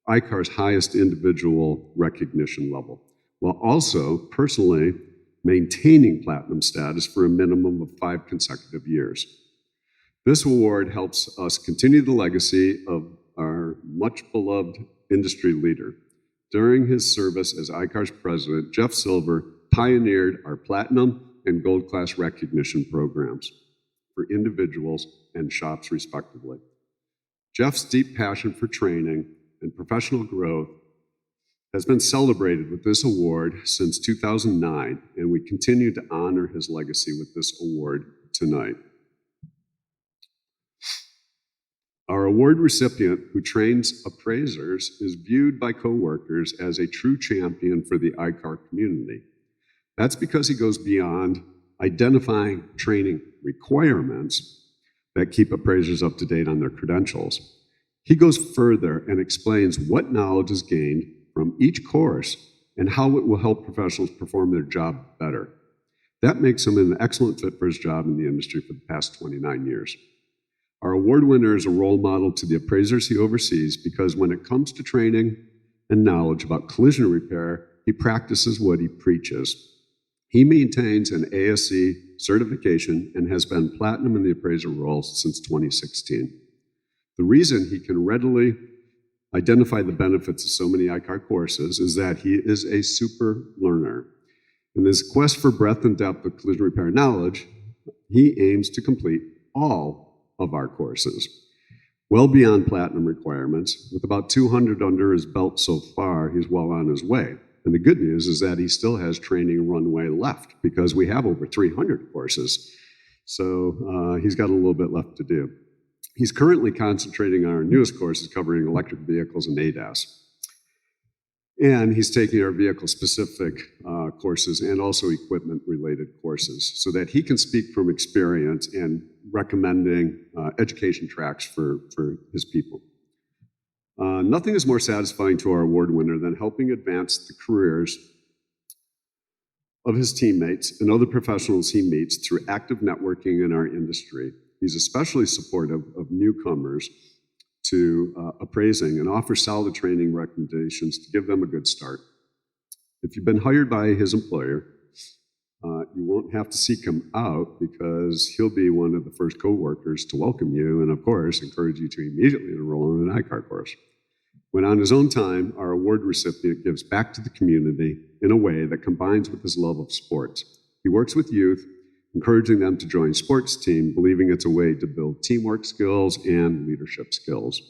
ICAR's highest individual recognition level, while also personally maintaining Platinum status for a minimum of 5 consecutive years. This award helps us continue the legacy of our much-beloved industry leader. During his service as ICAR's president, Jeff Silver pioneered our Platinum and Gold Class recognition programs for individuals and shops, respectively. Jeff's deep passion for training and professional growth has been celebrated with this award since 2009, and we continue to honor his legacy with this award tonight. Our award recipient, who trains appraisers, is viewed by coworkers as a true champion for the ICAR community. That's because he goes beyond identifying training requirements that keep appraisers up to date on their credentials. He goes further and explains what knowledge is gained from each course and how it will help professionals perform their job better. That makes him an excellent fit for his job in the industry for the past 29 years. Our award winner is a role model to the appraisers he oversees because when it comes to training and knowledge about collision repair, he practices what he preaches. He maintains an ASC certification and has been Platinum in the appraiser role since 2016. The reason he can readily identify the benefits of so many ICAR courses is that he is a super learner. In this quest for breadth and depth of collision repair knowledge, he aims to complete all of our courses, well beyond platinum requirements. With about 200 under his belt so far, he's well on his way. And the good news is that he still has training runway left because we have over 300 courses. So he's got a little bit left to do. He's currently concentrating on our newest courses covering electric vehicles and ADAS. And he's taking our vehicle-specific courses and also equipment-related courses so that he can speak from experience and recommending education tracks for his people. Nothing is more satisfying to our award winner than helping advance the careers of his teammates and other professionals he meets through active networking in our industry. He's especially supportive of newcomers to appraising and offers solid training recommendations to give them a good start. If you've been hired by his employer, you won't have to seek him out because he'll be one of the first coworkers to welcome you and, of course, encourage you to immediately enroll in an ICAR course. When on his own time, our award recipient gives back to the community in a way that combines with his love of sports. He works with youth, encouraging them to join sports team, believing it's a way to build teamwork skills and leadership skills.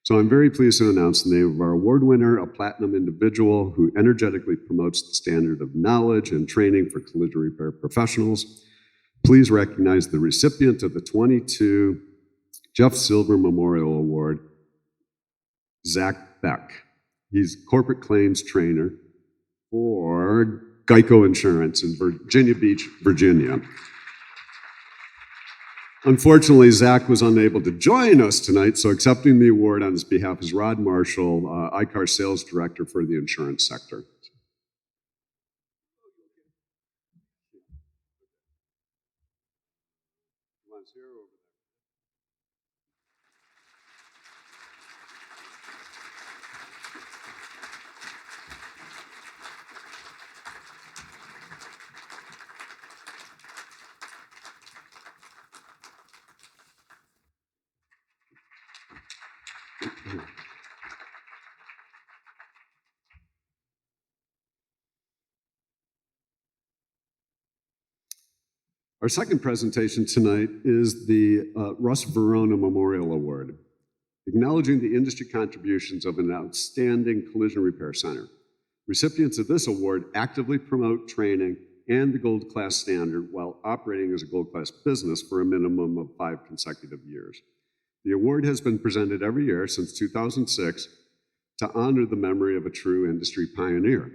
So I'm very pleased to announce the name of our award winner, a platinum individual who energetically promotes the standard of knowledge and training for collision repair professionals. Please recognize the recipient of the 22 Jeff Silver Memorial Award, Zach Beck. He's corporate claims trainer for Geico Insurance in Virginia Beach, Virginia. Unfortunately, Zach was unable to join us tonight, so accepting the award on his behalf is Rod Marshall, ICAR Sales Director for the insurance sector. Our second presentation tonight is the Russ Verona Memorial Award, acknowledging the industry contributions of an outstanding collision repair center. Recipients of this award actively promote training and the gold class standard while operating as a gold class business for a minimum of 5 consecutive years. The award has been presented every year since 2006 to honor the memory of a true industry pioneer.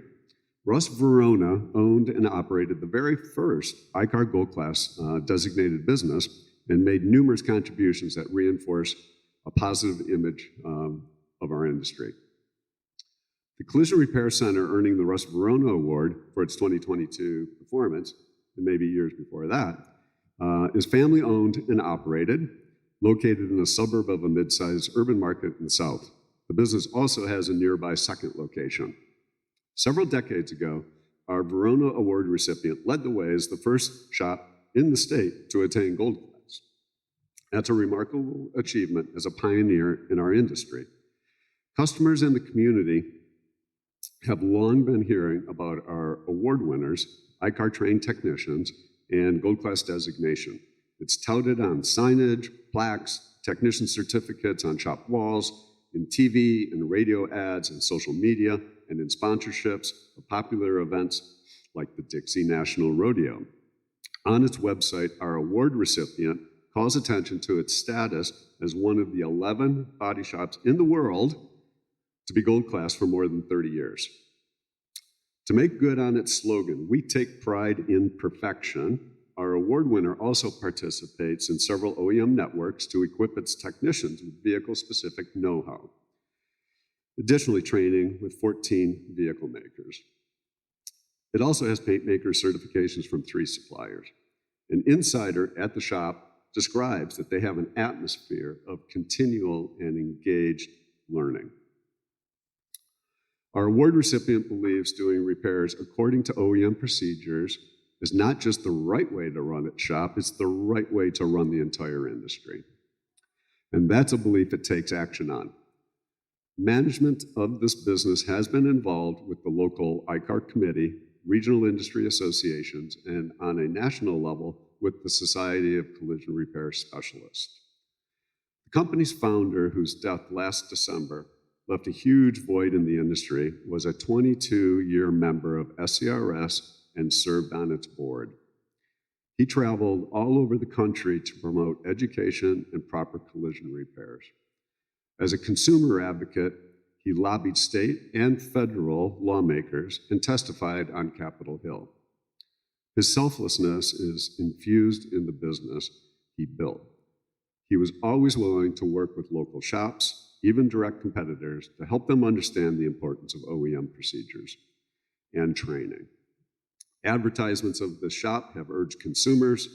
Russ Verona owned and operated the very first ICAR Gold Class designated business and made numerous contributions that reinforce a positive image of our industry. The Collision Repair Center earning the Russ Verona Award for its 2022 performance, and maybe years before that, is family owned and operated, located in a suburb of a mid-sized urban market in the South. The business also has a nearby second location. Several decades ago, our Verona Award recipient led the way as the first shop in the state to attain gold class. That's a remarkable achievement as a pioneer in our industry. Customers in the community have long been hearing about our award winners, ICAR trained technicians, and gold class designation. It's touted on signage, plaques, technician certificates on shop walls, in TV and radio ads and social media, and in sponsorships of popular events like the Dixie National Rodeo. On its website, our award recipient calls attention to its status as one of the 11 body shops in the world to be gold class for more than 30 years. To make good on its slogan, "We take pride in perfection," our award winner also participates in several OEM networks to equip its technicians with vehicle-specific know-how. Additionally, training with 14 vehicle makers. It also has paint maker certifications from 3 suppliers. An insider at the shop describes that they have an atmosphere of continual and engaged learning. Our award recipient believes doing repairs according to OEM procedures is not just the right way to run its shop, it's the right way to run the entire industry. And that's a belief it takes action on. Management of this business has been involved with the local ICAR committee, regional industry associations, and on a national level with the Society of Collision Repair Specialists. The company's founder, whose death last December left a huge void in the industry, was a 22-year member of SCRS and served on its board. He traveled all over the country to promote education and proper collision repairs. As a consumer advocate, he lobbied state and federal lawmakers and testified on Capitol Hill. His selflessness is infused in the business he built. He was always willing to work with local shops, even direct competitors, to help them understand the importance of OEM procedures and training. Advertisements of the shop have urged consumers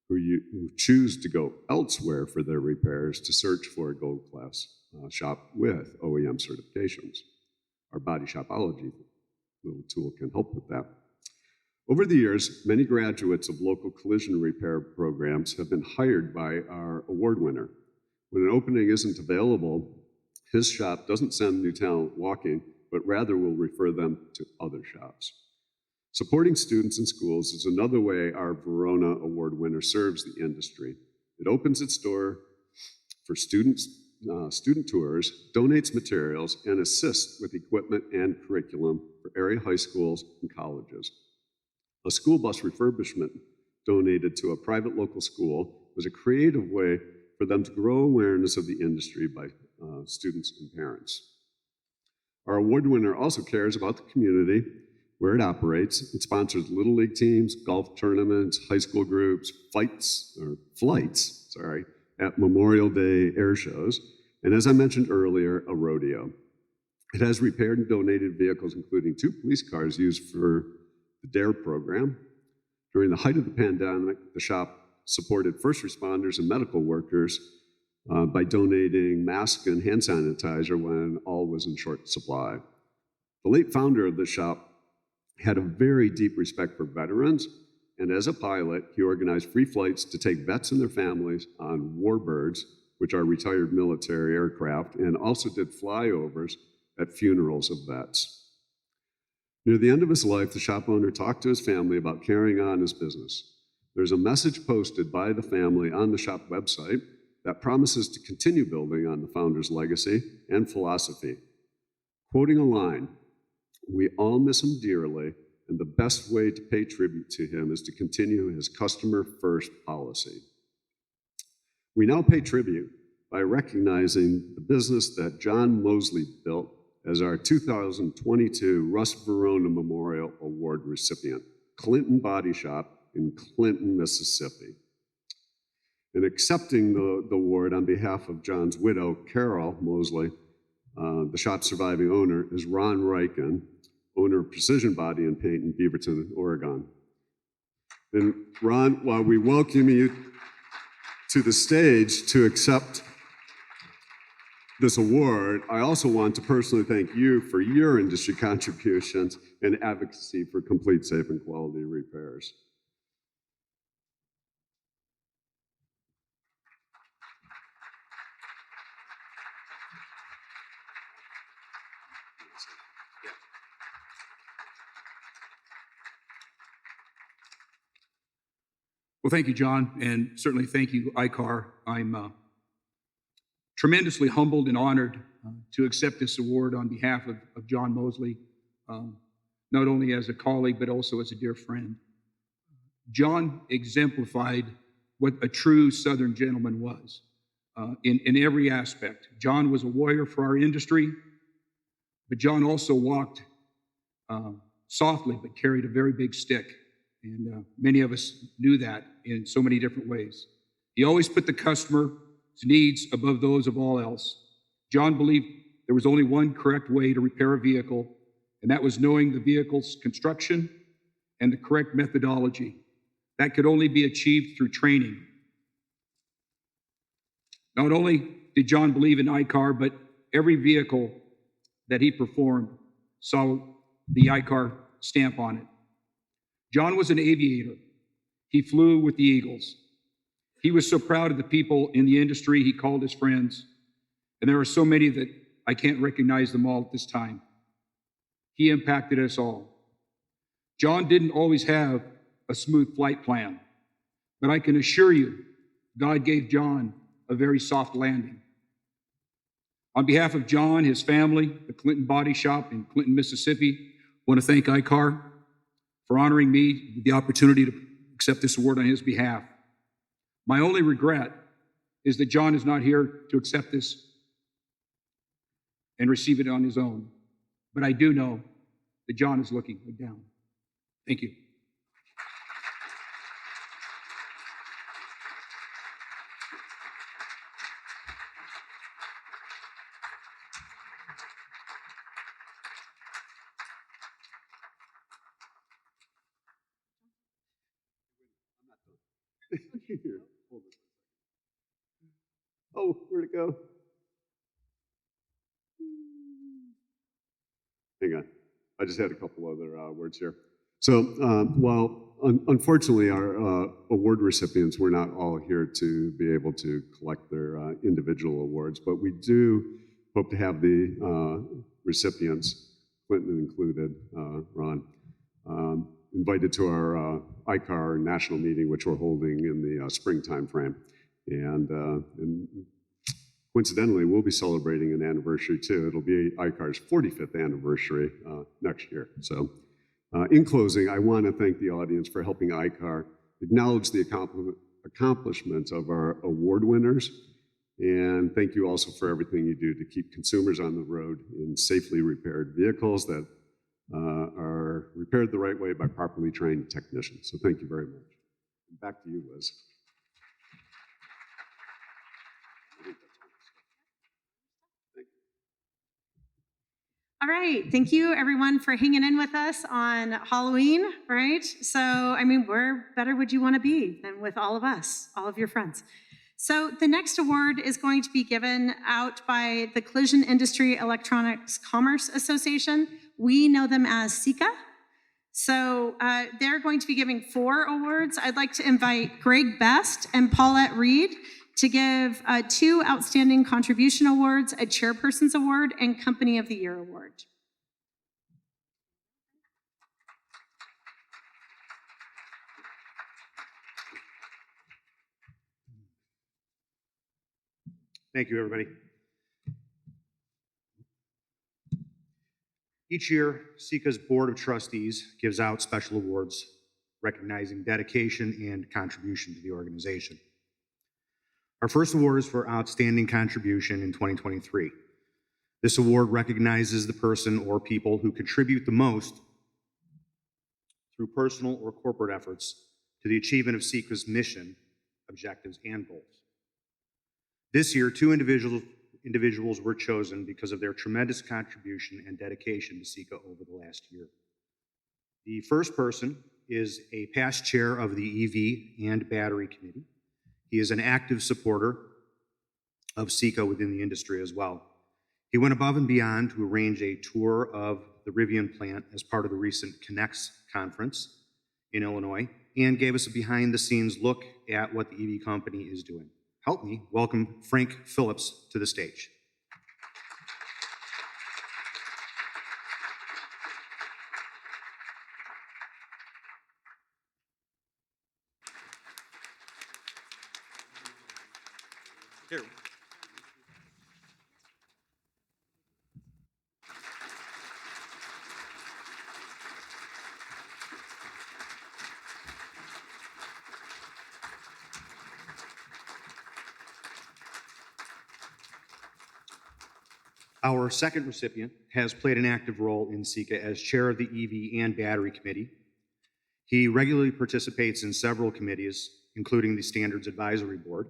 who choose to go elsewhere for their repairs to search for a gold class shop with OEM certifications. Our BodyShopology little tool can help with that. Over the years, many graduates of local collision repair programs have been hired by our award winner. When an opening isn't available, his shop doesn't send new talent walking, but rather will refer them to other shops. Supporting students in schools is another way our Verona Award winner serves the industry. It opens its door for student tours, donates materials, and assists with equipment and curriculum for area high schools and colleges. A school bus refurbishment donated to a private local school was a creative way for them to grow awareness of the industry by students and parents. Our award winner also cares about the community where it operates. It sponsors Little League teams, golf tournaments, high school groups, flights at Memorial Day air shows, and as I mentioned earlier, a rodeo. It has repaired and donated vehicles, including 2 police cars used for the DARE program. During the height of the pandemic, the shop supported first responders and medical workers by donating masks and hand sanitizer when all was in short supply. The late founder of the shop had a very deep respect for veterans, and as a pilot, he organized free flights to take vets and their families on warbirds, which are retired military aircraft, and also did flyovers at funerals of vets. Near the end of his life, the shop owner talked to his family about carrying on his business. There's a message posted by the family on the shop website that promises to continue building on the founder's legacy and philosophy. Quoting a line, "We all miss him dearly, and the best way to pay tribute to him is to continue his customer-first policy." We now pay tribute by recognizing the business that John Mosley built as our 2022 Russ Verona Memorial Award recipient, Clinton Body Shop in Clinton, Mississippi. In accepting the award on behalf of John's widow, Carol Mosley, the shop's surviving owner is Ron Riken, owner of Precision Body and Paint in Beaverton, Oregon. And Ron, while we welcome you to the stage to accept this award, I also want to personally thank you for your industry contributions and advocacy for complete, safe, and quality repairs. Well, thank you, John, and certainly thank you, ICAR. I'm tremendously humbled and honored to accept this award on behalf of John Mosley, not only as a colleague, but also as a dear friend. John exemplified what a true Southern gentleman was in every aspect. John was a warrior for our industry, but John also walked softly, but carried a very big stick. And many of us knew that in so many different ways. He always put the customer's needs above those of all else. John believed there was only one correct way to repair a vehicle, and that was knowing the vehicle's construction and the correct methodology. That could only be achieved through training. Not only did John believe in ICAR, but every vehicle that he performed saw the ICAR stamp on it. John was an aviator. He flew with the Eagles. He was so proud of the people in the industry he called his friends. And there are so many that I can't recognize them all at this time. He impacted us all. John didn't always have a smooth flight plan, but I can assure you, God gave John a very soft landing. On behalf of John, his family, the Clinton BodyShop in Clinton, Mississippi, I want to thank ICAR for honoring me with the opportunity to accept this award on his behalf. My only regret is that John is not here to accept this and receive it on his own. But I do know that John is looking down. Thank you. Here, hold it. Oh, where'd it go? Hang on. I just had a couple other words here. So, while unfortunately our award recipients were not all here to be able to collect their individual awards, but we do hope to have the recipients, Clinton included, Ron, invited to our ICAR national meeting, which we're holding in the spring time frame. And coincidentally, we'll be celebrating an anniversary too. It'll be ICAR's 45th anniversary next year. So in closing, I want to thank the audience for helping ICAR acknowledge the accomplishments of our award winners. And thank you also for everything you do to keep consumers on the road in safely repaired vehicles that are repaired the right way by properly trained technicians. So thank you very much. Back to you, Liz. All right, thank you everyone for hanging in with us on Halloween, right? So, I mean, where better would you want to be than with all of us, all of your friends? So the next award is going to be given out by the Collision Industry Electronics Commerce Association. We know them as CIECA. So they're going to be giving 4 awards. I'd like to invite Greg Best and Paulette Reed to give 2 Outstanding Contribution Awards, a Chairperson's Award, and Company of the Year Award. Thank you, everybody. Each year, CIECA's Board of Trustees gives out special awards recognizing dedication and contribution to the organization. Our first award is for Outstanding Contribution in 2023. This award recognizes the person or people who contribute the most through personal or corporate efforts to the achievement of CIECA's mission, objectives, and goals. This year, 2 individuals were chosen because of their tremendous contribution and dedication to CIECA over the last year. The first person is a past chair of the EV and Battery Committee. He is an active supporter of CIECA within the industry as well. He went above and beyond to arrange a tour of the Rivian plant as part of the recent Connects conference in Illinois and gave us a behind-the-scenes look at what the EV company is doing. Help me welcome Frank Phillips to the stage. Here. Our second recipient has played an active role in CIECA as chair of the EV and Battery Committee. He regularly participates in several committees, including the Standards Advisory Board.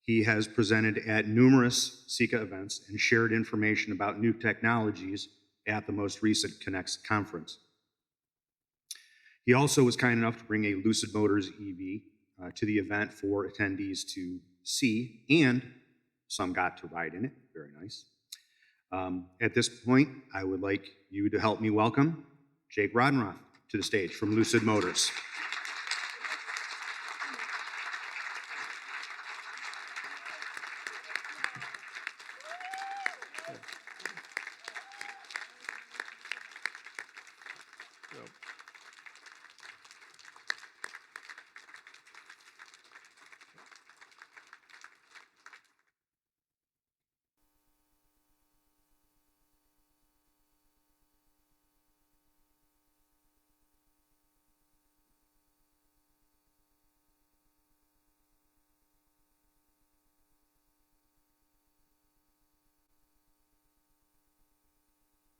He has presented at numerous CIECA events and shared information about new technologies at the most recent Connects conference. He also was kind enough to bring a Lucid Motors EV to the event for attendees to see, and some got to ride in it. Very nice. At this point, I would like you to help me welcome Jake Rodenroth to the stage from Lucid Motors.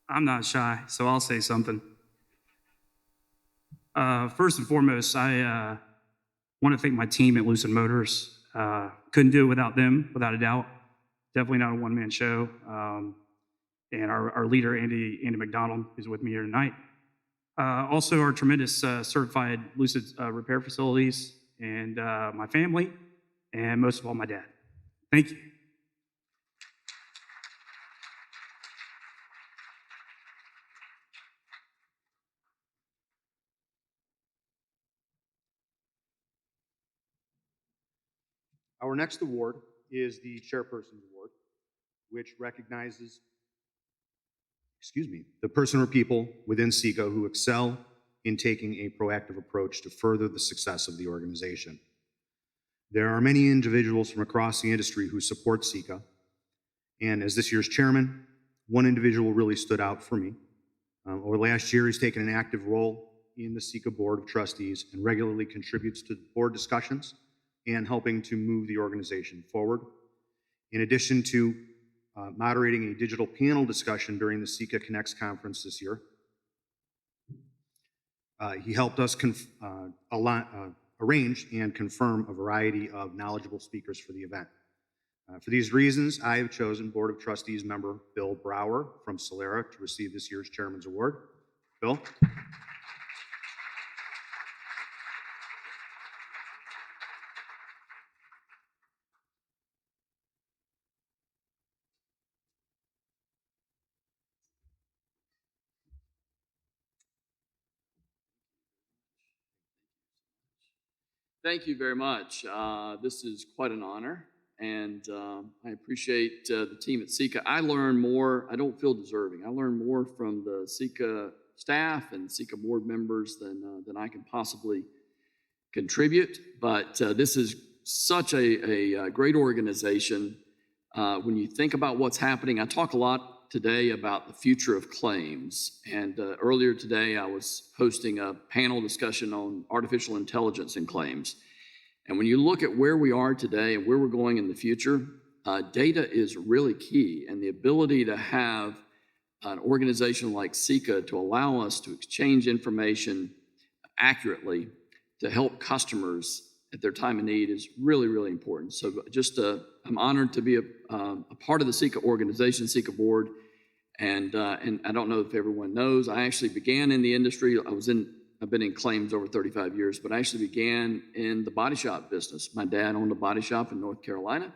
I'm not shy, so I'll say something. First and foremost, I want to thank my team at Lucid Motors. Couldn't do it without them, without a doubt. Definitely not a one-man show. And our leader, Andy McDonald, is with me here tonight. Also, our tremendous certified Lucid repair facilities, and my family, and most of all, my dad. Thank you. Our next award is the Chairperson's Award, which recognizes, the person or people within CIECA who excel in taking a proactive approach to further the success of the organization. There are many individuals from across the industry who support CIECA, and as this year's chairman, one individual really stood out for me. Over the last year, he's taken an active role in the CIECA Board of Trustees and regularly contributes to board discussions and helping to move the organization forward. In addition to moderating a digital panel discussion during the CIECA Connects conference this year, he helped us arrange and confirm a variety of knowledgeable speakers for the event. For these reasons, I have chosen Board of Trustees member Bill Brower from Solera to receive this year's Chairman's Award. Bill? Thank you very much. This is quite an honor, and I appreciate the team at CIECA. I learn more, I don't feel deserving. I learn more from the CIECA staff and CIECA board members than I can possibly contribute, but this is such a great organization. When you think about what's happening, I talk a lot today about the future of claims, and earlier today I was hosting a panel discussion on artificial intelligence in claims. And when you look at where we are today and where we're going in the future, data is really key, and the ability to have an organization like CIECA to allow us to exchange information accurately to help customers at their time of need is really, really important. So just I'm honored to be a part of the CIECA organization, CIECA board, and I don't know if everyone knows, I actually began in the industry. I've been in claims over 35 years, but I actually began in the body shop business. My dad owned a body shop in North Carolina,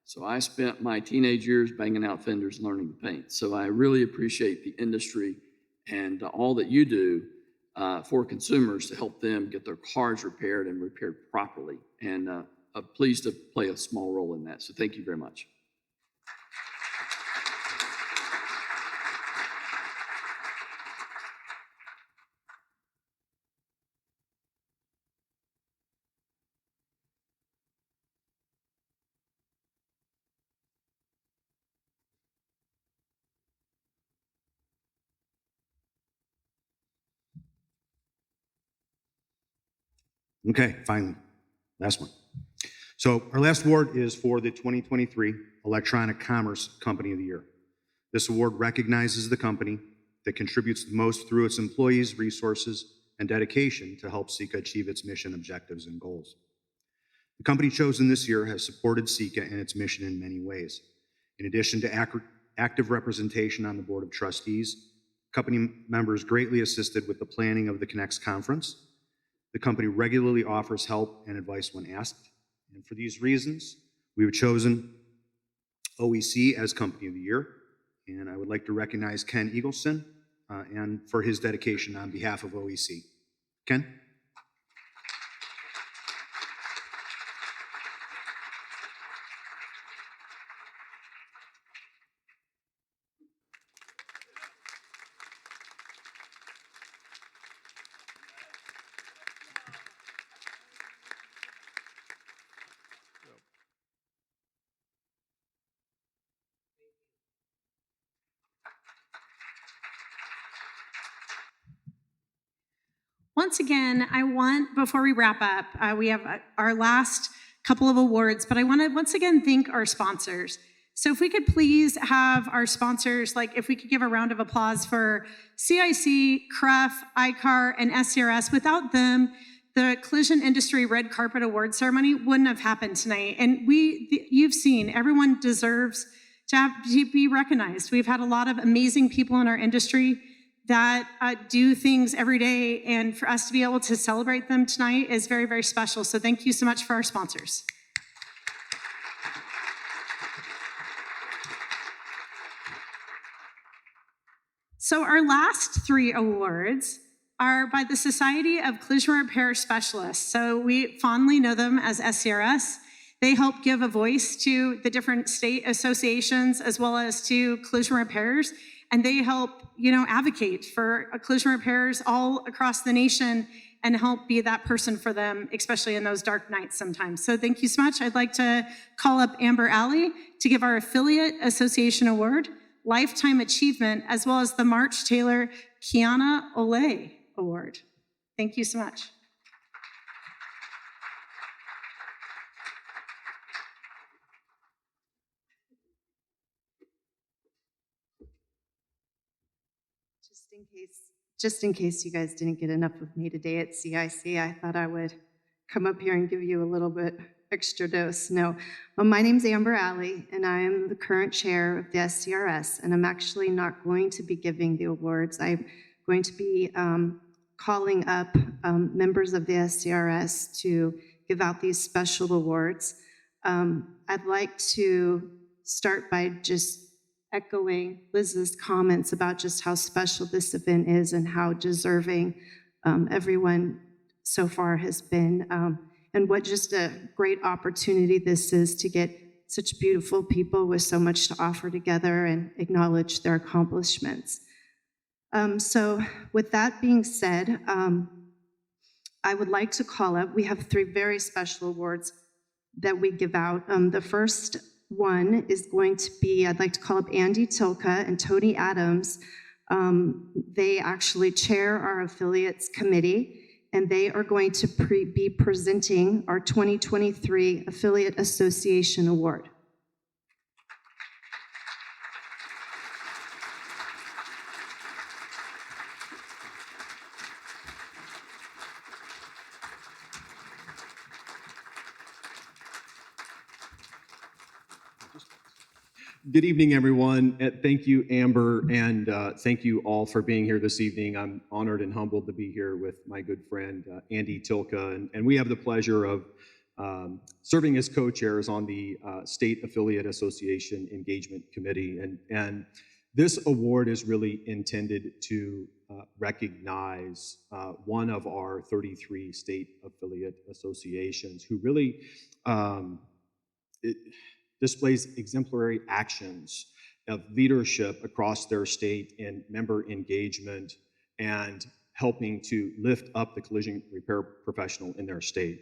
so I spent my teenage years banging out fenders, learning to paint. So I really appreciate the industry and all that you do for consumers to help them get their cars repaired and repaired properly. And I'm pleased to play a small role in that. So thank you very much. Okay, finally, last one. So our last award is for the 2023 Electronic Commerce Company of the Year. This award recognizes the company that contributes the most through its employees, resources, and dedication to help CIECA achieve its mission, objectives, and goals. The company chosen this year has supported CIECA and its mission in many ways. In addition to active representation on the Board of Trustees, company members greatly assisted with the planning of the Connects conference. The company regularly offers help and advice when asked. And for these reasons, we have chosen OEC as Company of the Year. And I would like to recognize Ken Eagleson and for his dedication on behalf of OEC. Ken? Once again, I want, before we wrap up, we have our last couple of awards, but I want to once again thank our sponsors. So if we could please have our sponsors, like if we could give a round of applause for CIC, CREF, ICAR, and SCRS. Without them, the Collision Industry Red Carpet Award Ceremony wouldn't have happened tonight. And you've seen, everyone deserves to be recognized. We've had a lot of amazing people in our industry that do things every day, and for us to be able to celebrate them tonight is very, very special. So thank you so much for our sponsors. So our last 3 awards are by the Society of Collision Repair Specialists. So we fondly know them as SCRS. They help give a voice to the different state associations as well as to collision repairers, and they help, advocate for collision repairers all across the nation and help be that person for them, especially in those dark nights sometimes. So thank you so much. I'd like to call up Amber Alley to give our Affiliate Association Award, Lifetime Achievement, as well as the March Taylor Kiana Olay Award. Thank you so much. Just in case you guys didn't get enough of me today at CIC, I thought I would come up here and give you a little bit extra dose. No, my name's Amber Alley, and I am the current chair of the SCRS, and I'm actually not going to be giving the awards. I'm going to be calling up members of the SCRS to give out these special awards. I'd like to start by just echoing Liz's comments about just how special this event is and how deserving everyone so far has been, and what just a great opportunity this is to get such beautiful people with so much to offer together and acknowledge their accomplishments. So with that being said, I would like to call up, we have 3 very special awards that we give out. The first one is going to be, I'd like to call up Andy Tilka and Tony Adams. They actually chair our affiliates committee, and they are going to be presenting our 2023 Affiliate Association Award. Good evening, everyone. Thank you, Amber, and thank you all for being here this evening. I'm honored and humbled to be here with my good friend, Andy Tilka, and we have the pleasure of serving as co-chairs on the State Affiliate Association Engagement Committee. And this award is really intended to recognize one of our 33 state affiliate associations who really displays exemplary actions of leadership across their state in member engagement and helping to lift up the collision repair professional in their state.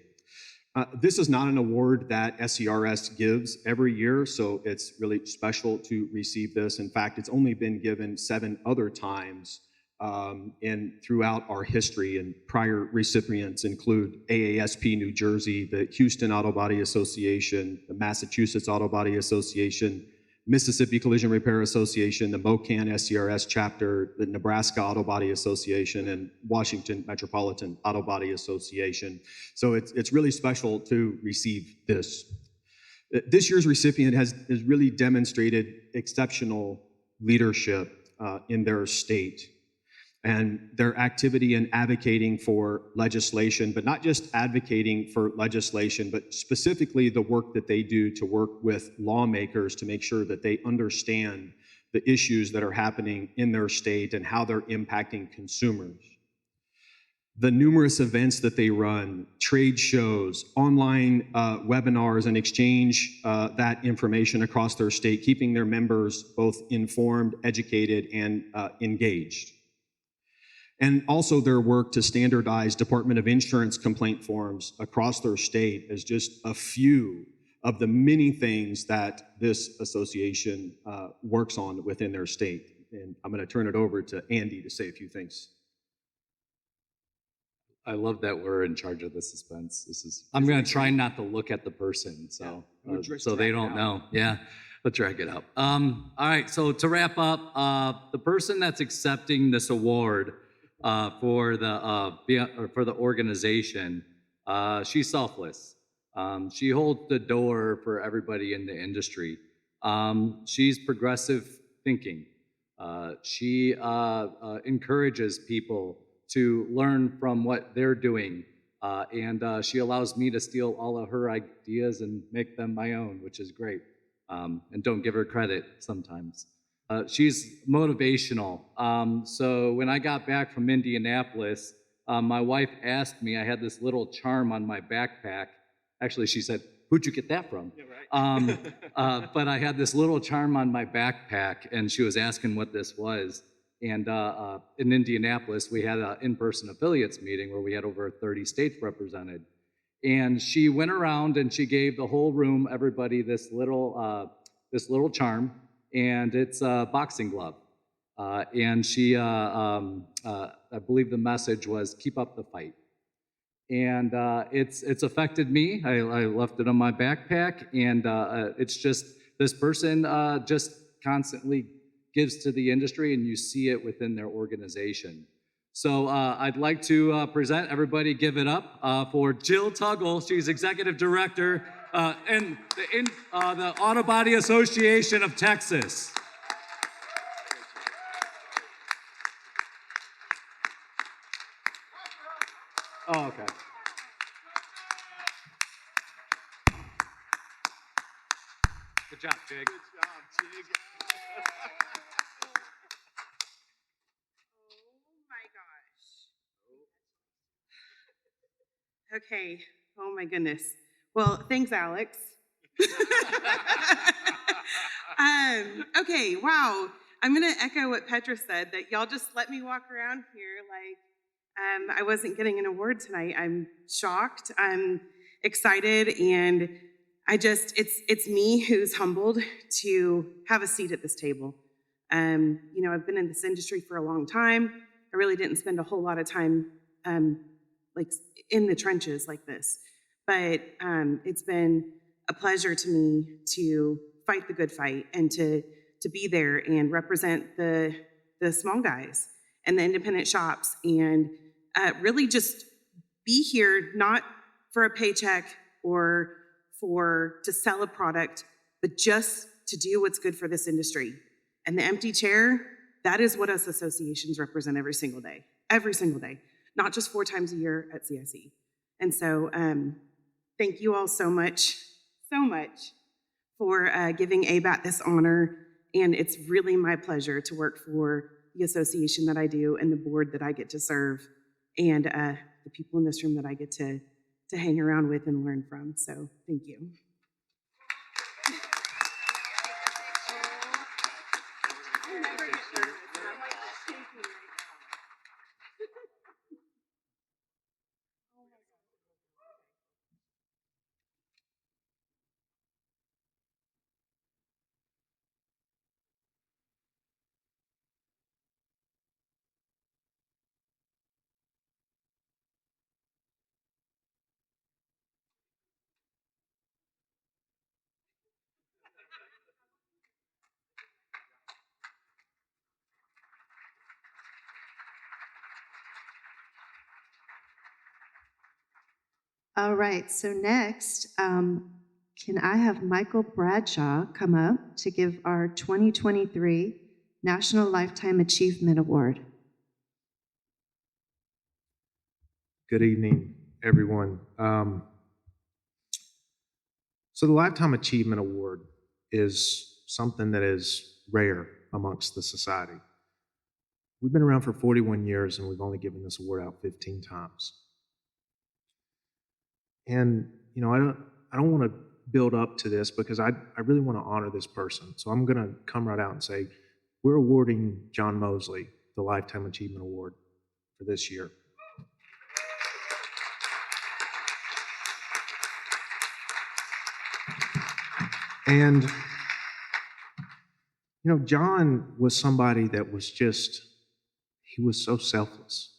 This is not an award that SCRS gives every year, so it's really special to receive this. In fact, it's only been given 7 other times throughout our history, and prior recipients include AASP New Jersey, the Houston Auto Body Association, the Massachusetts Auto Body Association, Mississippi Collision Repair Association, the MoCan SCRS chapter, the Nebraska Auto Body Association, and Washington Metropolitan Auto Body Association. So it's really special to receive this. This year's recipient has really demonstrated exceptional leadership in their state, and their activity in advocating for legislation, but not just advocating for legislation, but specifically the work that they do to work with lawmakers to make sure that they understand the issues that are happening in their state and how they're impacting consumers. The numerous events that they run, trade shows, online webinars, and exchange that information across their state, keeping their members both informed, educated, and engaged. And also their work to standardize Department of Insurance complaint forms across their state is just a few of the many things that this association works on within their state. And I'm going to turn it over to Andy to say a few things. I love that we're in charge of the suspense. I'm going to try not to look at the person, so they don't know. Yeah. Let's drag it up. All right, so to wrap up, the person that's accepting this award for the organization, she's selfless. She holds the door for everybody in the industry. She's progressive thinking. She encourages people to learn from what they're doing. And she allows me to steal all of her ideas and make them my own, which is great. And don't give her credit sometimes. She's motivational. So when I got back from Indianapolis, my wife asked me, I had this little charm on my backpack. Actually, she said, "Who'd you get that from?" Yeah, right. But I had this little charm on my backpack, and she was asking what this was. And in Indianapolis, we had an in-person affiliates meeting where we had over 30 states represented. And she went around and she gave the whole room, everybody, this little charm, and it's a boxing glove. And she, I believe the message was, "Keep up the fight." And it's affected me. I left it on my backpack, and it's just, this person just constantly gives to the industry, and you see it within their organization. So I'd like to present, everybody give it up for Jill Tuggle. She's Executive Director in the Auto Body Association of Texas. Oh, okay. Good job, Jig. Good job, Jig. Okay. Oh my goodness. Well, thanks, Alex. Okay. Wow. I'm gonna echo what Petra said. That y'all just let me walk around here like I wasn't getting an award tonight. I'm shocked. I'm excited, and it's me who's humbled to have a seat at this table. You know, I've been in this industry for a long time. I really didn't spend a whole lot of time like in the trenches like this. But it's been a pleasure to me to fight the good fight and to be there and represent the small guys and the independent shops and really just be here, not for a paycheck or to sell a product, but just to do what's good for this industry. And the empty chair, that is what us associations represent every single day, not just 4 times a year at CIC. And so thank you all so much for giving ABAT this honor. And it's really my pleasure to work for the association that I do and the board that I get to serve and the people in this room that I get to hang around with and learn from. So thank you. All right, so next, can I have Michael Bradshaw come up to give our 2023 National Lifetime Achievement Award? Good evening, everyone. So the Lifetime Achievement Award is something that is rare amongst the society. We've been around for 41 years and we've only given this award out 15 times. And, you know, I don't want to build up to this because I really want to honor this person. So I'm going to come right out and say, we're awarding John Mosley the Lifetime Achievement Award for this year. And, you know, John was somebody that was just, he was so selfless.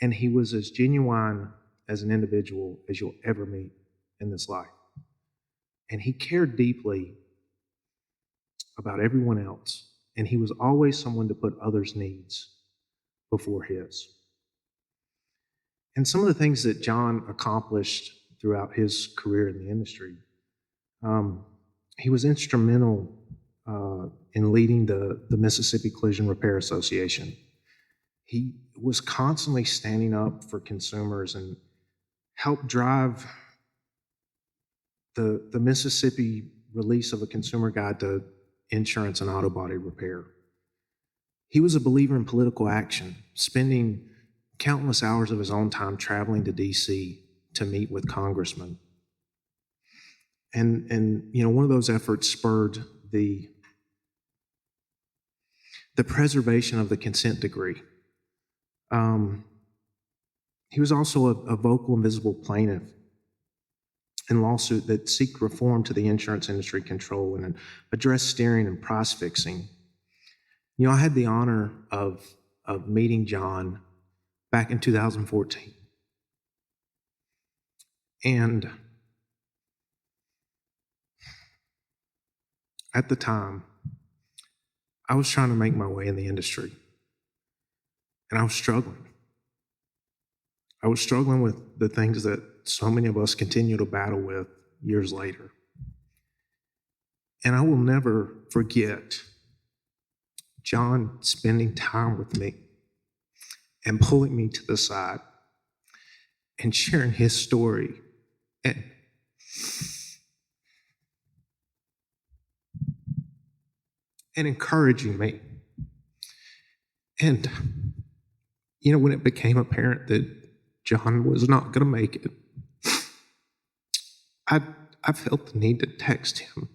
And he was as genuine as an individual as you'll ever meet in this life. And he cared deeply about everyone else, and he was always someone to put others' needs before his. And some of the things that John accomplished throughout his career in the industry, he was instrumental in leading the Mississippi Collision Repair Association. He was constantly standing up for consumers and helped drive the Mississippi release of a consumer guide to insurance and auto body repair. He was a believer in political action, spending countless hours of his own time traveling to DC to meet with congressmen. And you know, one of those efforts spurred the preservation of the consent decree. He was also a vocal and visible plaintiff in lawsuit that seek reform to the insurance industry control and address steering and price fixing. You know, I had the honor of meeting John back in 2014. And at the time, I was trying to make my way in the industry, and I was struggling. I was struggling with the things that so many of us continue to battle with years later. And I will never forget John spending time with me and pulling me to the side and sharing his story and encouraging me. And, you know, when it became apparent that John was not going to make it, I felt the need to text him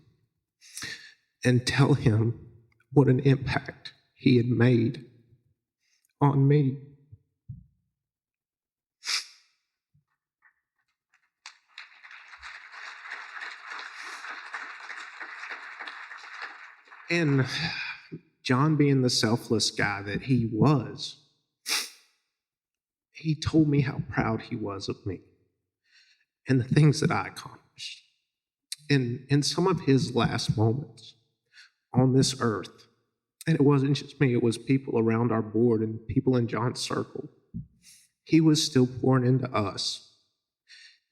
and tell him what an impact he had made on me. And John, being the selfless guy that he was, he told me how proud he was of me and the things that I accomplished. And in some of his last moments on this earth, and it wasn't just me, it was people around our board and people in John's circle, he was still pouring into us.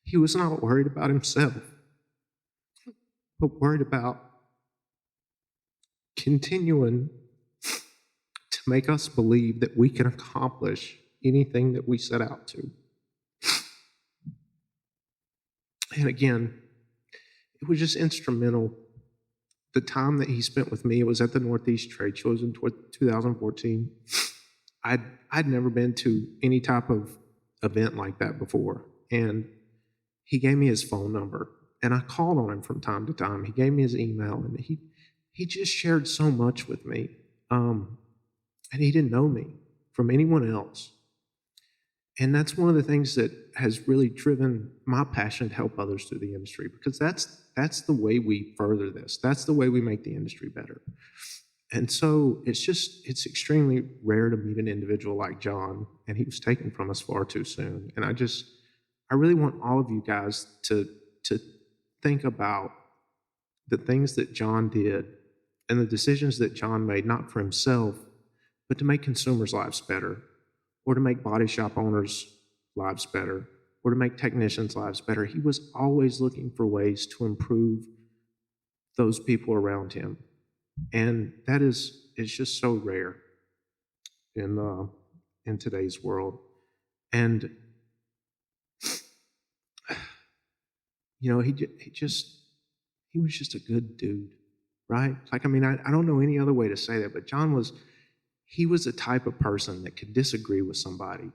He was not worried about himself, but worried about continuing to make us believe that we can accomplish anything that we set out to. And again, it was just instrumental. The time that he spent with me, it was at the Northeast Trade Shows in 2014. I'd never been to any type of event like that before. And he gave me his phone number, and I called on him from time to time. He gave me his email, and he just shared so much with me. And he didn't know me from anyone else. And that's one of the things that has really driven my passion to help others through the industry, because that's the way we further this. That's the way we make the industry better. And so it's extremely rare to meet an individual like John, and he was taken from us far too soon. And I really want all of you guys to think about the things that John did and the decisions that John made, not for himself, but to make consumers' lives better, or to make body shop owners' lives better, or to make technicians' lives better. He was always looking for ways to improve those people around him. And it's just so rare in today's world. And, you know, he was just a good dude, right? Like, I mean, I don't know any other way to say that, but he was the type of person that could disagree with somebody.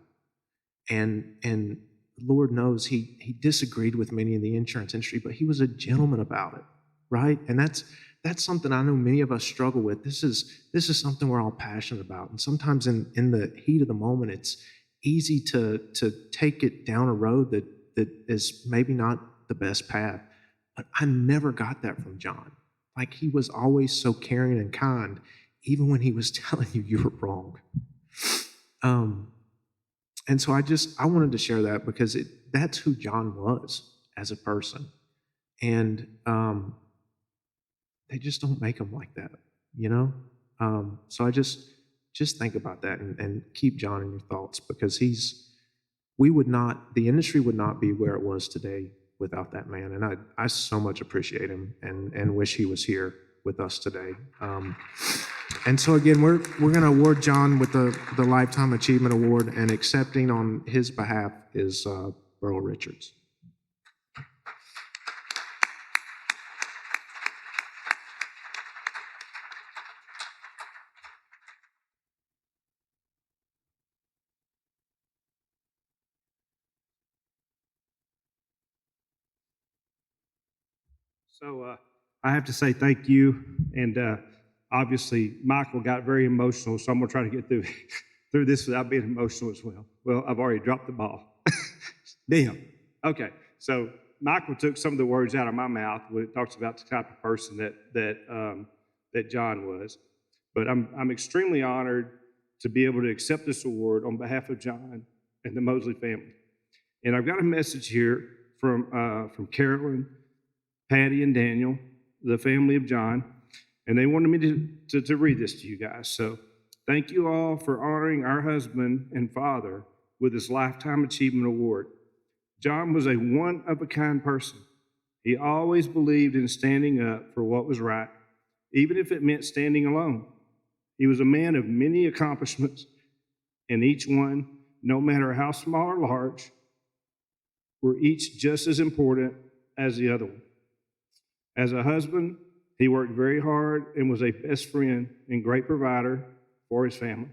And Lord knows he disagreed with many in the insurance industry, but he was a gentleman about it, right? And that's something I know many of us struggle with. This is something we're all passionate about. And sometimes in the heat of the moment, it's easy to take it down a road that is maybe not the best path. But I never got that from John. Like, he was always so caring and kind, even when he was telling you were wrong. And so I wanted to share that because that's who John was as a person. And they just don't make them like that, you know? So I just think about that and keep John in your thoughts, because the industry would not be where it was today without that man. And I so much appreciate him and wish he was here with us today. And so again, we're going to award John with the Lifetime Achievement Award, and accepting on his behalf is Burl Richards. So I have to say thank you, and obviously Michael got very emotional, so I'm going to try to get through this without being emotional as well. Well, I've already dropped the ball. Damn. Okay, so Michael took some of the words out of my mouth when it talks about the type of person that John was. But I'm extremely honored to be able to accept this award on behalf of John and the Mosley family. And I've got a message here from Carolyn, Patty, and Daniel, the family of John, and they wanted me to read this to you guys. So thank you all for honoring our husband and father with this Lifetime Achievement Award. John was a one-of-a-kind person. He always believed in standing up for what was right, even if it meant standing alone. He was a man of many accomplishments, and each one, no matter how small or large, were each just as important as the other one. As a husband, he worked very hard and was a best friend and great provider for his family.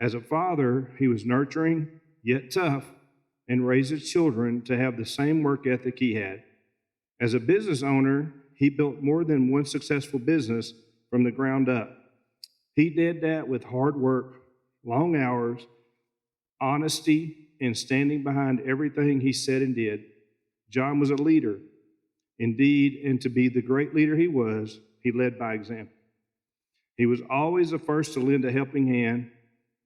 As a father, he was nurturing, yet tough, and raised his children to have the same work ethic he had. As a business owner, he built more than one successful business from the ground up. He did that with hard work, long hours, honesty, and standing behind everything he said and did. John was a leader. Indeed, and to be the great leader he was, he led by example. He was always the first to lend a helping hand.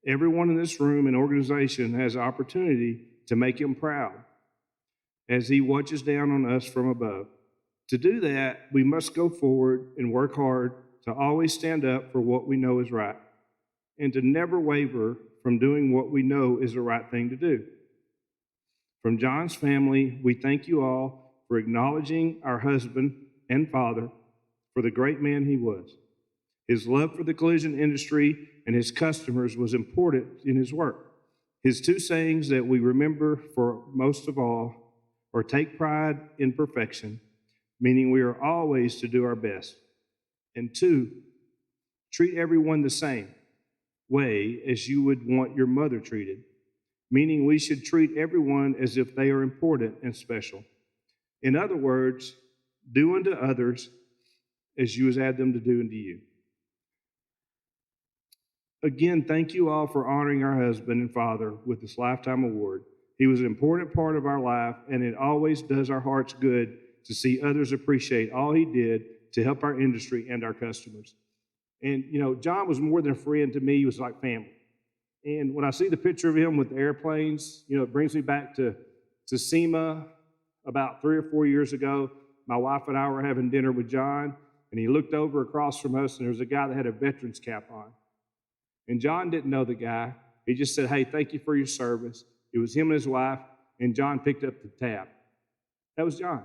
Everyone in this room and organization has an opportunity to make him proud as he watches down on us from above. To do that, we must go forward and work hard to always stand up for what we know is right, and to never waver from doing what we know is the right thing to do. From John's family, we thank you all for acknowledging our husband and father for the great man he was. His love for the collision industry and his customers was important in his work. His two sayings that we remember for most of all are take pride in perfection, meaning we are always to do our best. And two, treat everyone the same way as you would want your mother treated, meaning we should treat everyone as if they are important and special. In other words, do unto others as you would have them to do unto you. Again, thank you all for honoring our husband and father with this Lifetime Award. He was an important part of our life, and it always does our hearts good to see others appreciate all he did to help our industry and our customers. And, you know, John was more than a friend to me. He was like family. And when I see the picture of him with the airplanes, you know, it brings me back to SEMA about 3 or 4 years ago. My wife and I were having dinner with John, and he looked over across from us, and there was a guy that had a veteran's cap on. And John didn't know the guy. He just said, "Hey, thank you for your service." It was him and his wife, and John picked up the tab. That was John.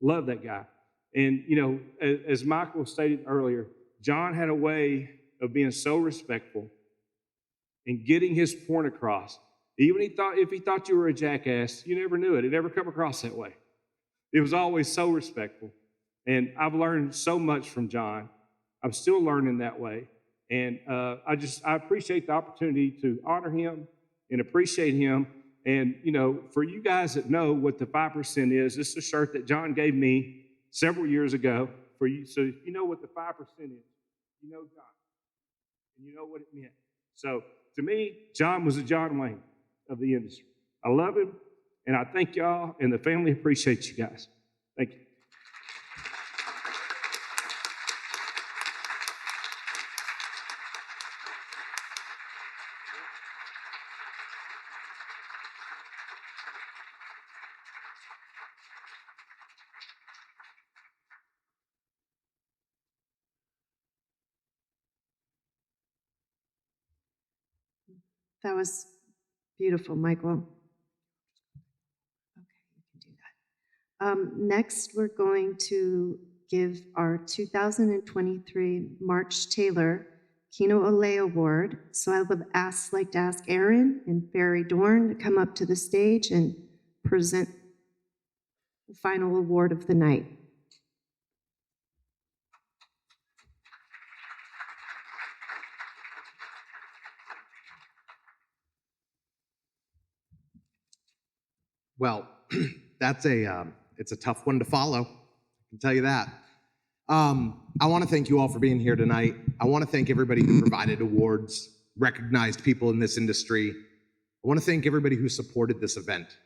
Love that guy. And, you know, as Michael stated earlier, John had a way of being so respectful and getting his point across. Even if he thought you were a jackass, you never knew it. It never come across that way. It was always so respectful. And I've learned so much from John. I'm still learning that way. And I appreciate the opportunity to honor him and appreciate him. And, you know, for you guys that know what the 5% is, this is a shirt that John gave me several years ago for you. So you know what the 5% is. You know John. And you know what it meant. So to me, John was a John Wayne of the industry. I love him, and I thank y'all, and the family appreciates you guys. Thank you. That was beautiful, Michael. Okay, you can do that. Next, we're going to give our 2023 March Taylor Kino Olay Award. So I would like to ask Aaron and Barry Dorn to come up to the stage and present the final award of the night. Well, it's a tough one to follow. I can tell you that. I want to thank you all for being here tonight. I want to thank everybody who provided awards, recognized people in this industry. I want to thank everybody who supported this event.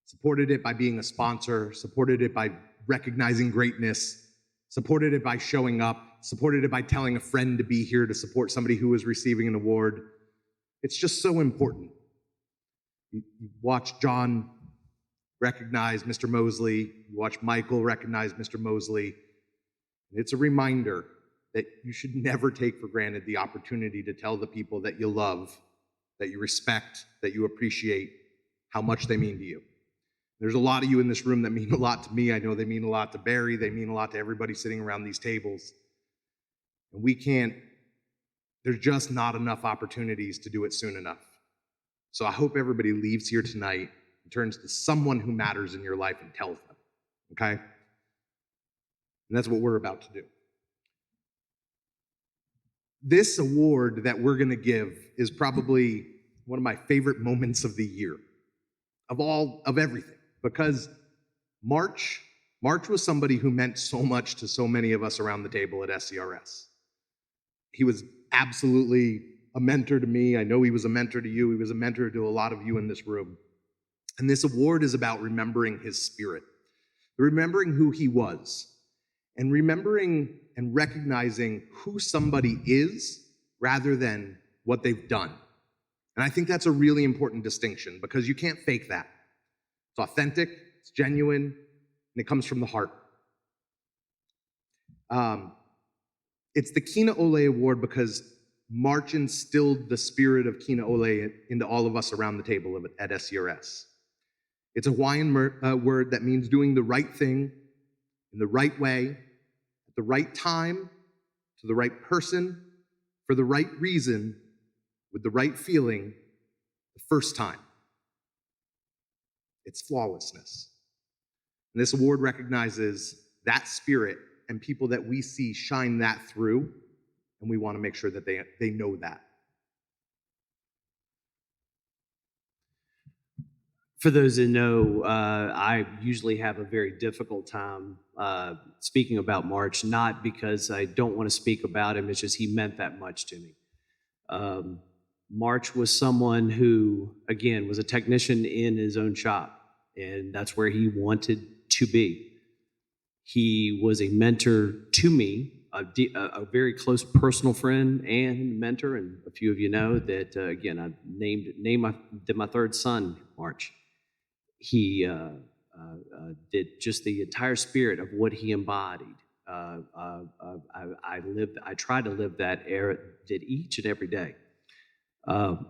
Supported it by being a sponsor, supported it by recognizing greatness, supported it by showing up, supported it by telling a friend to be here to support somebody who was receiving an award. It's just so important. You watch John recognize Mr. Mosley, you watch Michael recognize Mr. Mosley. It's a reminder that you should never take for granted the opportunity to tell the people that you love, that you respect, that you appreciate, how much they mean to you. There's a lot of you in this room that mean a lot to me. I know they mean a lot to Barry. They mean a lot to everybody sitting around these tables. And there's just not enough opportunities to do it soon enough. So I hope everybody leaves here tonight and turns to someone who matters in your life and tells them, okay? And that's what we're about to do. This award that we're gonna give is probably one of my favorite moments of the year, of everything, because March was somebody who meant so much to so many of us around the table at SCRS. He was absolutely a mentor to me. I know he was a mentor to you. He was a mentor to a lot of you in this room. And this award is about remembering his spirit, remembering who he was, and remembering and recognizing who somebody is rather than what they've done. And I think that's a really important distinction because you can't fake that. It's authentic, it's genuine, and it comes from the heart. It's the Kina Olay Award because March instilled the spirit of Kina Olay into all of us around the table at SCRS. It's a Hawaiian word that means doing the right thing in the right way, at the right time, to the right person, for the right reason, with the right feeling, the first time. It's flawlessness. And this award recognizes that spirit and people that we see shine that through, and we want to make sure that they know that. For those that know, I usually have a very difficult time speaking about March, not because I don't want to speak about him, it's just he meant that much to me. March was someone who, again, was a technician in his own shop, and that's where he wanted to be. He was a mentor to me, a very close personal friend and mentor, and a few of you know that, again, I named my third son, March. He did just the entire spirit of what he embodied. I try to live that era, did each and every day.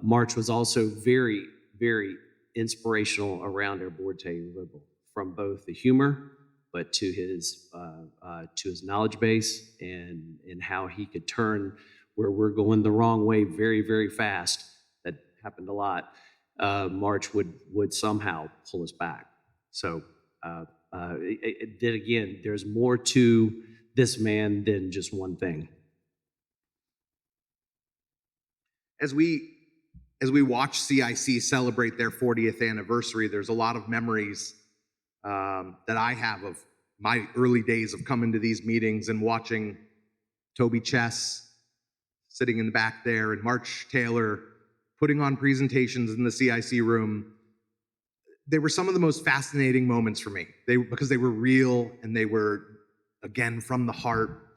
March was also very, very inspirational around our board table, from both the humor, but to his knowledge base and how he could turn where we're going the wrong way very, very fast. That happened a lot. March would somehow pull us back. So then again, there's more to this man than just one thing. As we watch CIC celebrate their 40th anniversary, there's a lot of memories that I have of my early days of coming to these meetings and watching Toby Chess sitting in the back there and March Taylor putting on presentations in the CIC room. They were some of the most fascinating moments for me because they were real and they were, again, from the heart.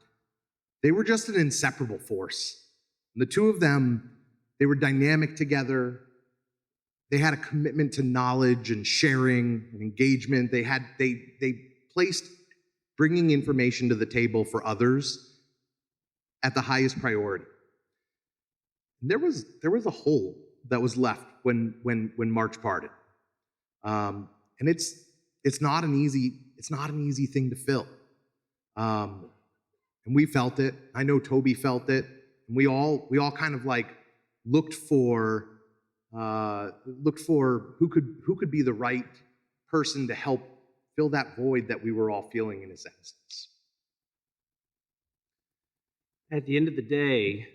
They were just an inseparable force. And the two of them, they were dynamic together. They had a commitment to knowledge and sharing and engagement. They placed bringing information to the table for others at the highest priority. And there was a hole that was left when March parted. And it's not an easy thing to fill. And we felt it. I know Toby felt it. And we all kind of like looked for who could be the right person to help fill that void that we were all feeling in his absence. At the end of the day,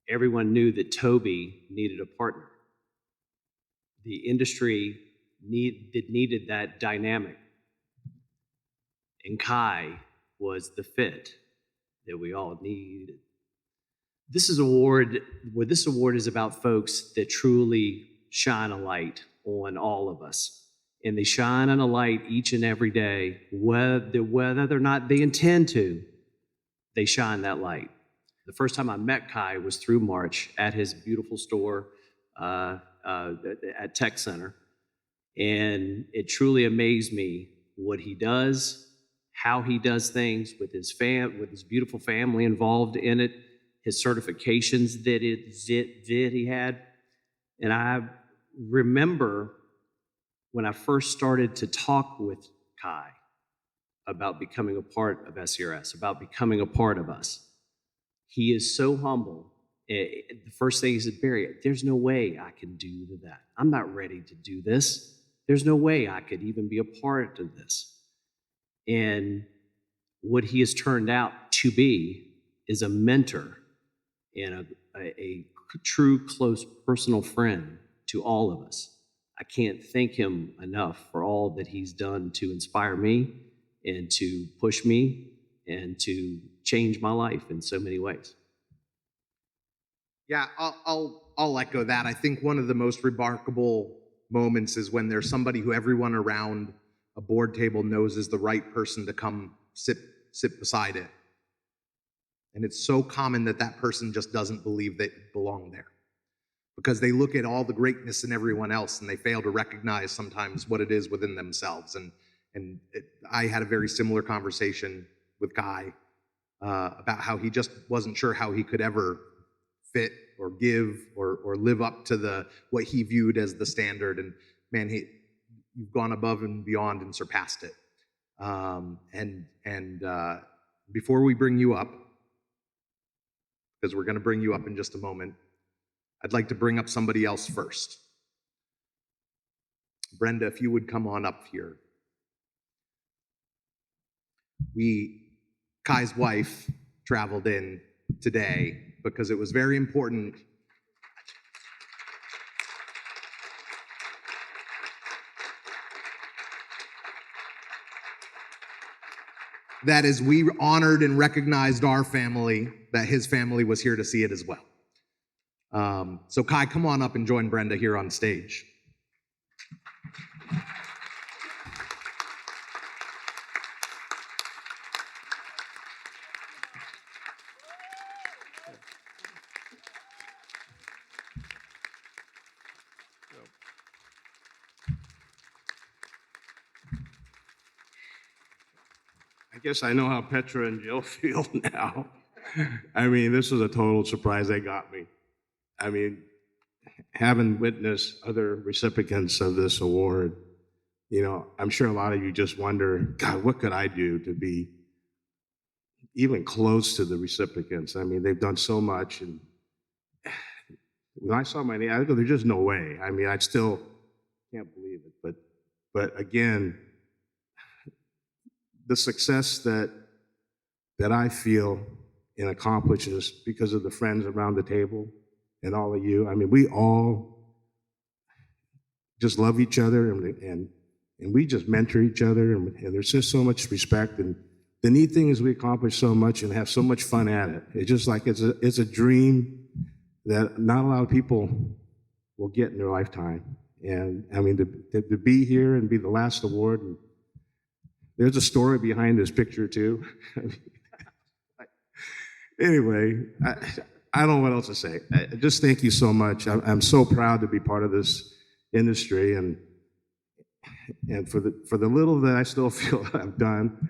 everyone knew that Toby needed a partner. The industry needed that dynamic. And Kai was the fit that we all needed. This award is about folks that truly shine a light on all of us. And they shine on a light each and every day, whether or not they intend to, they shine that light. The first time I met Kai was through March at his beautiful store at Tech Center. And it truly amazed me what he does, how he does things with his beautiful family involved in it, his certifications that he had. And I remember when I first started to talk with Kai about becoming a part of SCRS, about becoming a part of us. He is so humble. The first thing he said, Barry, there's no way I can do that. I'm not ready to do this. There's no way I could even be a part of this. And what he has turned out to be is a mentor and a true, close, personal friend to all of us. I can't thank him enough for all that he's done to inspire me and to push me and to change my life in so many ways. Yeah, I'll echo that. I think one of the most remarkable moments is when there's somebody who everyone around a board table knows is the right person to come sit beside it. And it's so common that that person just doesn't believe they belong there, because they look at all the greatness in everyone else and they fail to recognize sometimes what it is within themselves. I had a very similar conversation with Kai about how he just wasn't sure how he could ever fit or give or live up to what he viewed as the standard. And man, you've gone above and beyond and surpassed it. Before we bring you up, because we're going to bring you up in just a moment, I'd like to bring up somebody else first. Brenda, if you would come on up here. Kai's wife traveled in today because it was very important that as we honored and recognized our family, that his family was here to see it as well. So Kai, come on up and join Brenda here on stage. I guess I know how Petra and Jill feel now. I mean, this was a total surprise. They got me. I mean, having witnessed other recipients of this award, I'm sure a lot of you just wonder, God, what could I do to be even close to the recipients? I mean, they've done so much. And when I saw my name, I go, there's just no way. I mean, I still can't believe it. But again, the success that I feel and accomplish is because of the friends around the table and all of you. I mean, we all just love each other and we just mentor each other, and there's just so much respect. And the neat thing is we accomplish so much and have so much fun at it. It's just like it's a dream that not a lot of people will get in their lifetime. And I mean, to be here and be the last award, and there's a story behind this picture too. Anyway, I don't know what else to say. Just thank you so much. I'm so proud to be part of this industry, and for the little that I still feel I've done,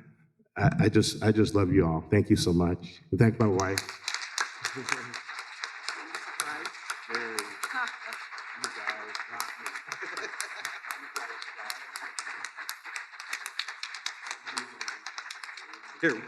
I just love you all. Thank you so much. And thank my wife. Here.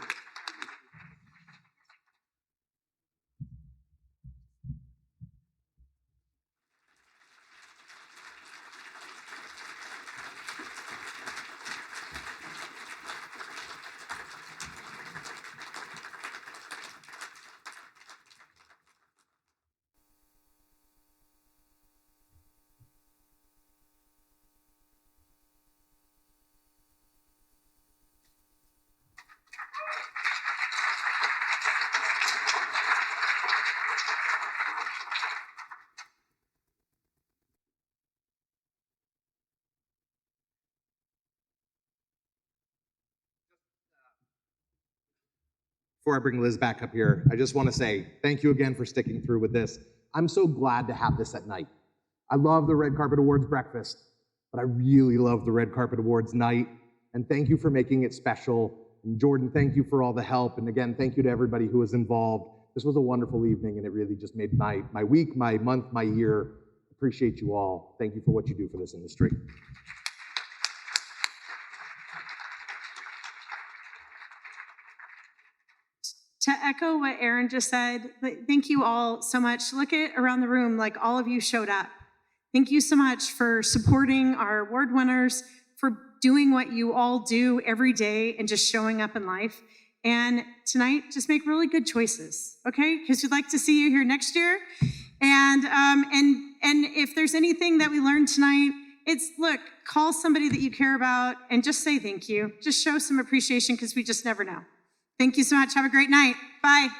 Before I bring Liz back up here, I just want to say thank you again for sticking through with this. I'm so glad to have this at night. I love the Red Carpet Awards breakfast, but I really love the Red Carpet Awards night. And thank you for making it special. And Jordan, thank you for all the help. And again, thank you to everybody who was involved. This was a wonderful evening, and it really just made my week, my month, my year. Appreciate you all. Thank you for what you do for this industry. To echo what Aaron just said, thank you all so much. Look at around the room, like all of you showed up. Thank you so much for supporting our award winners, for doing what you all do every day and just showing up in life. And tonight, just make really good choices, okay? Because we'd like to see you here next year. And if there's anything that we learned tonight, it's, look, call somebody that you care about and just say thank you. Just show some appreciation because we just never know. Thank you so much. Have a great night. Bye.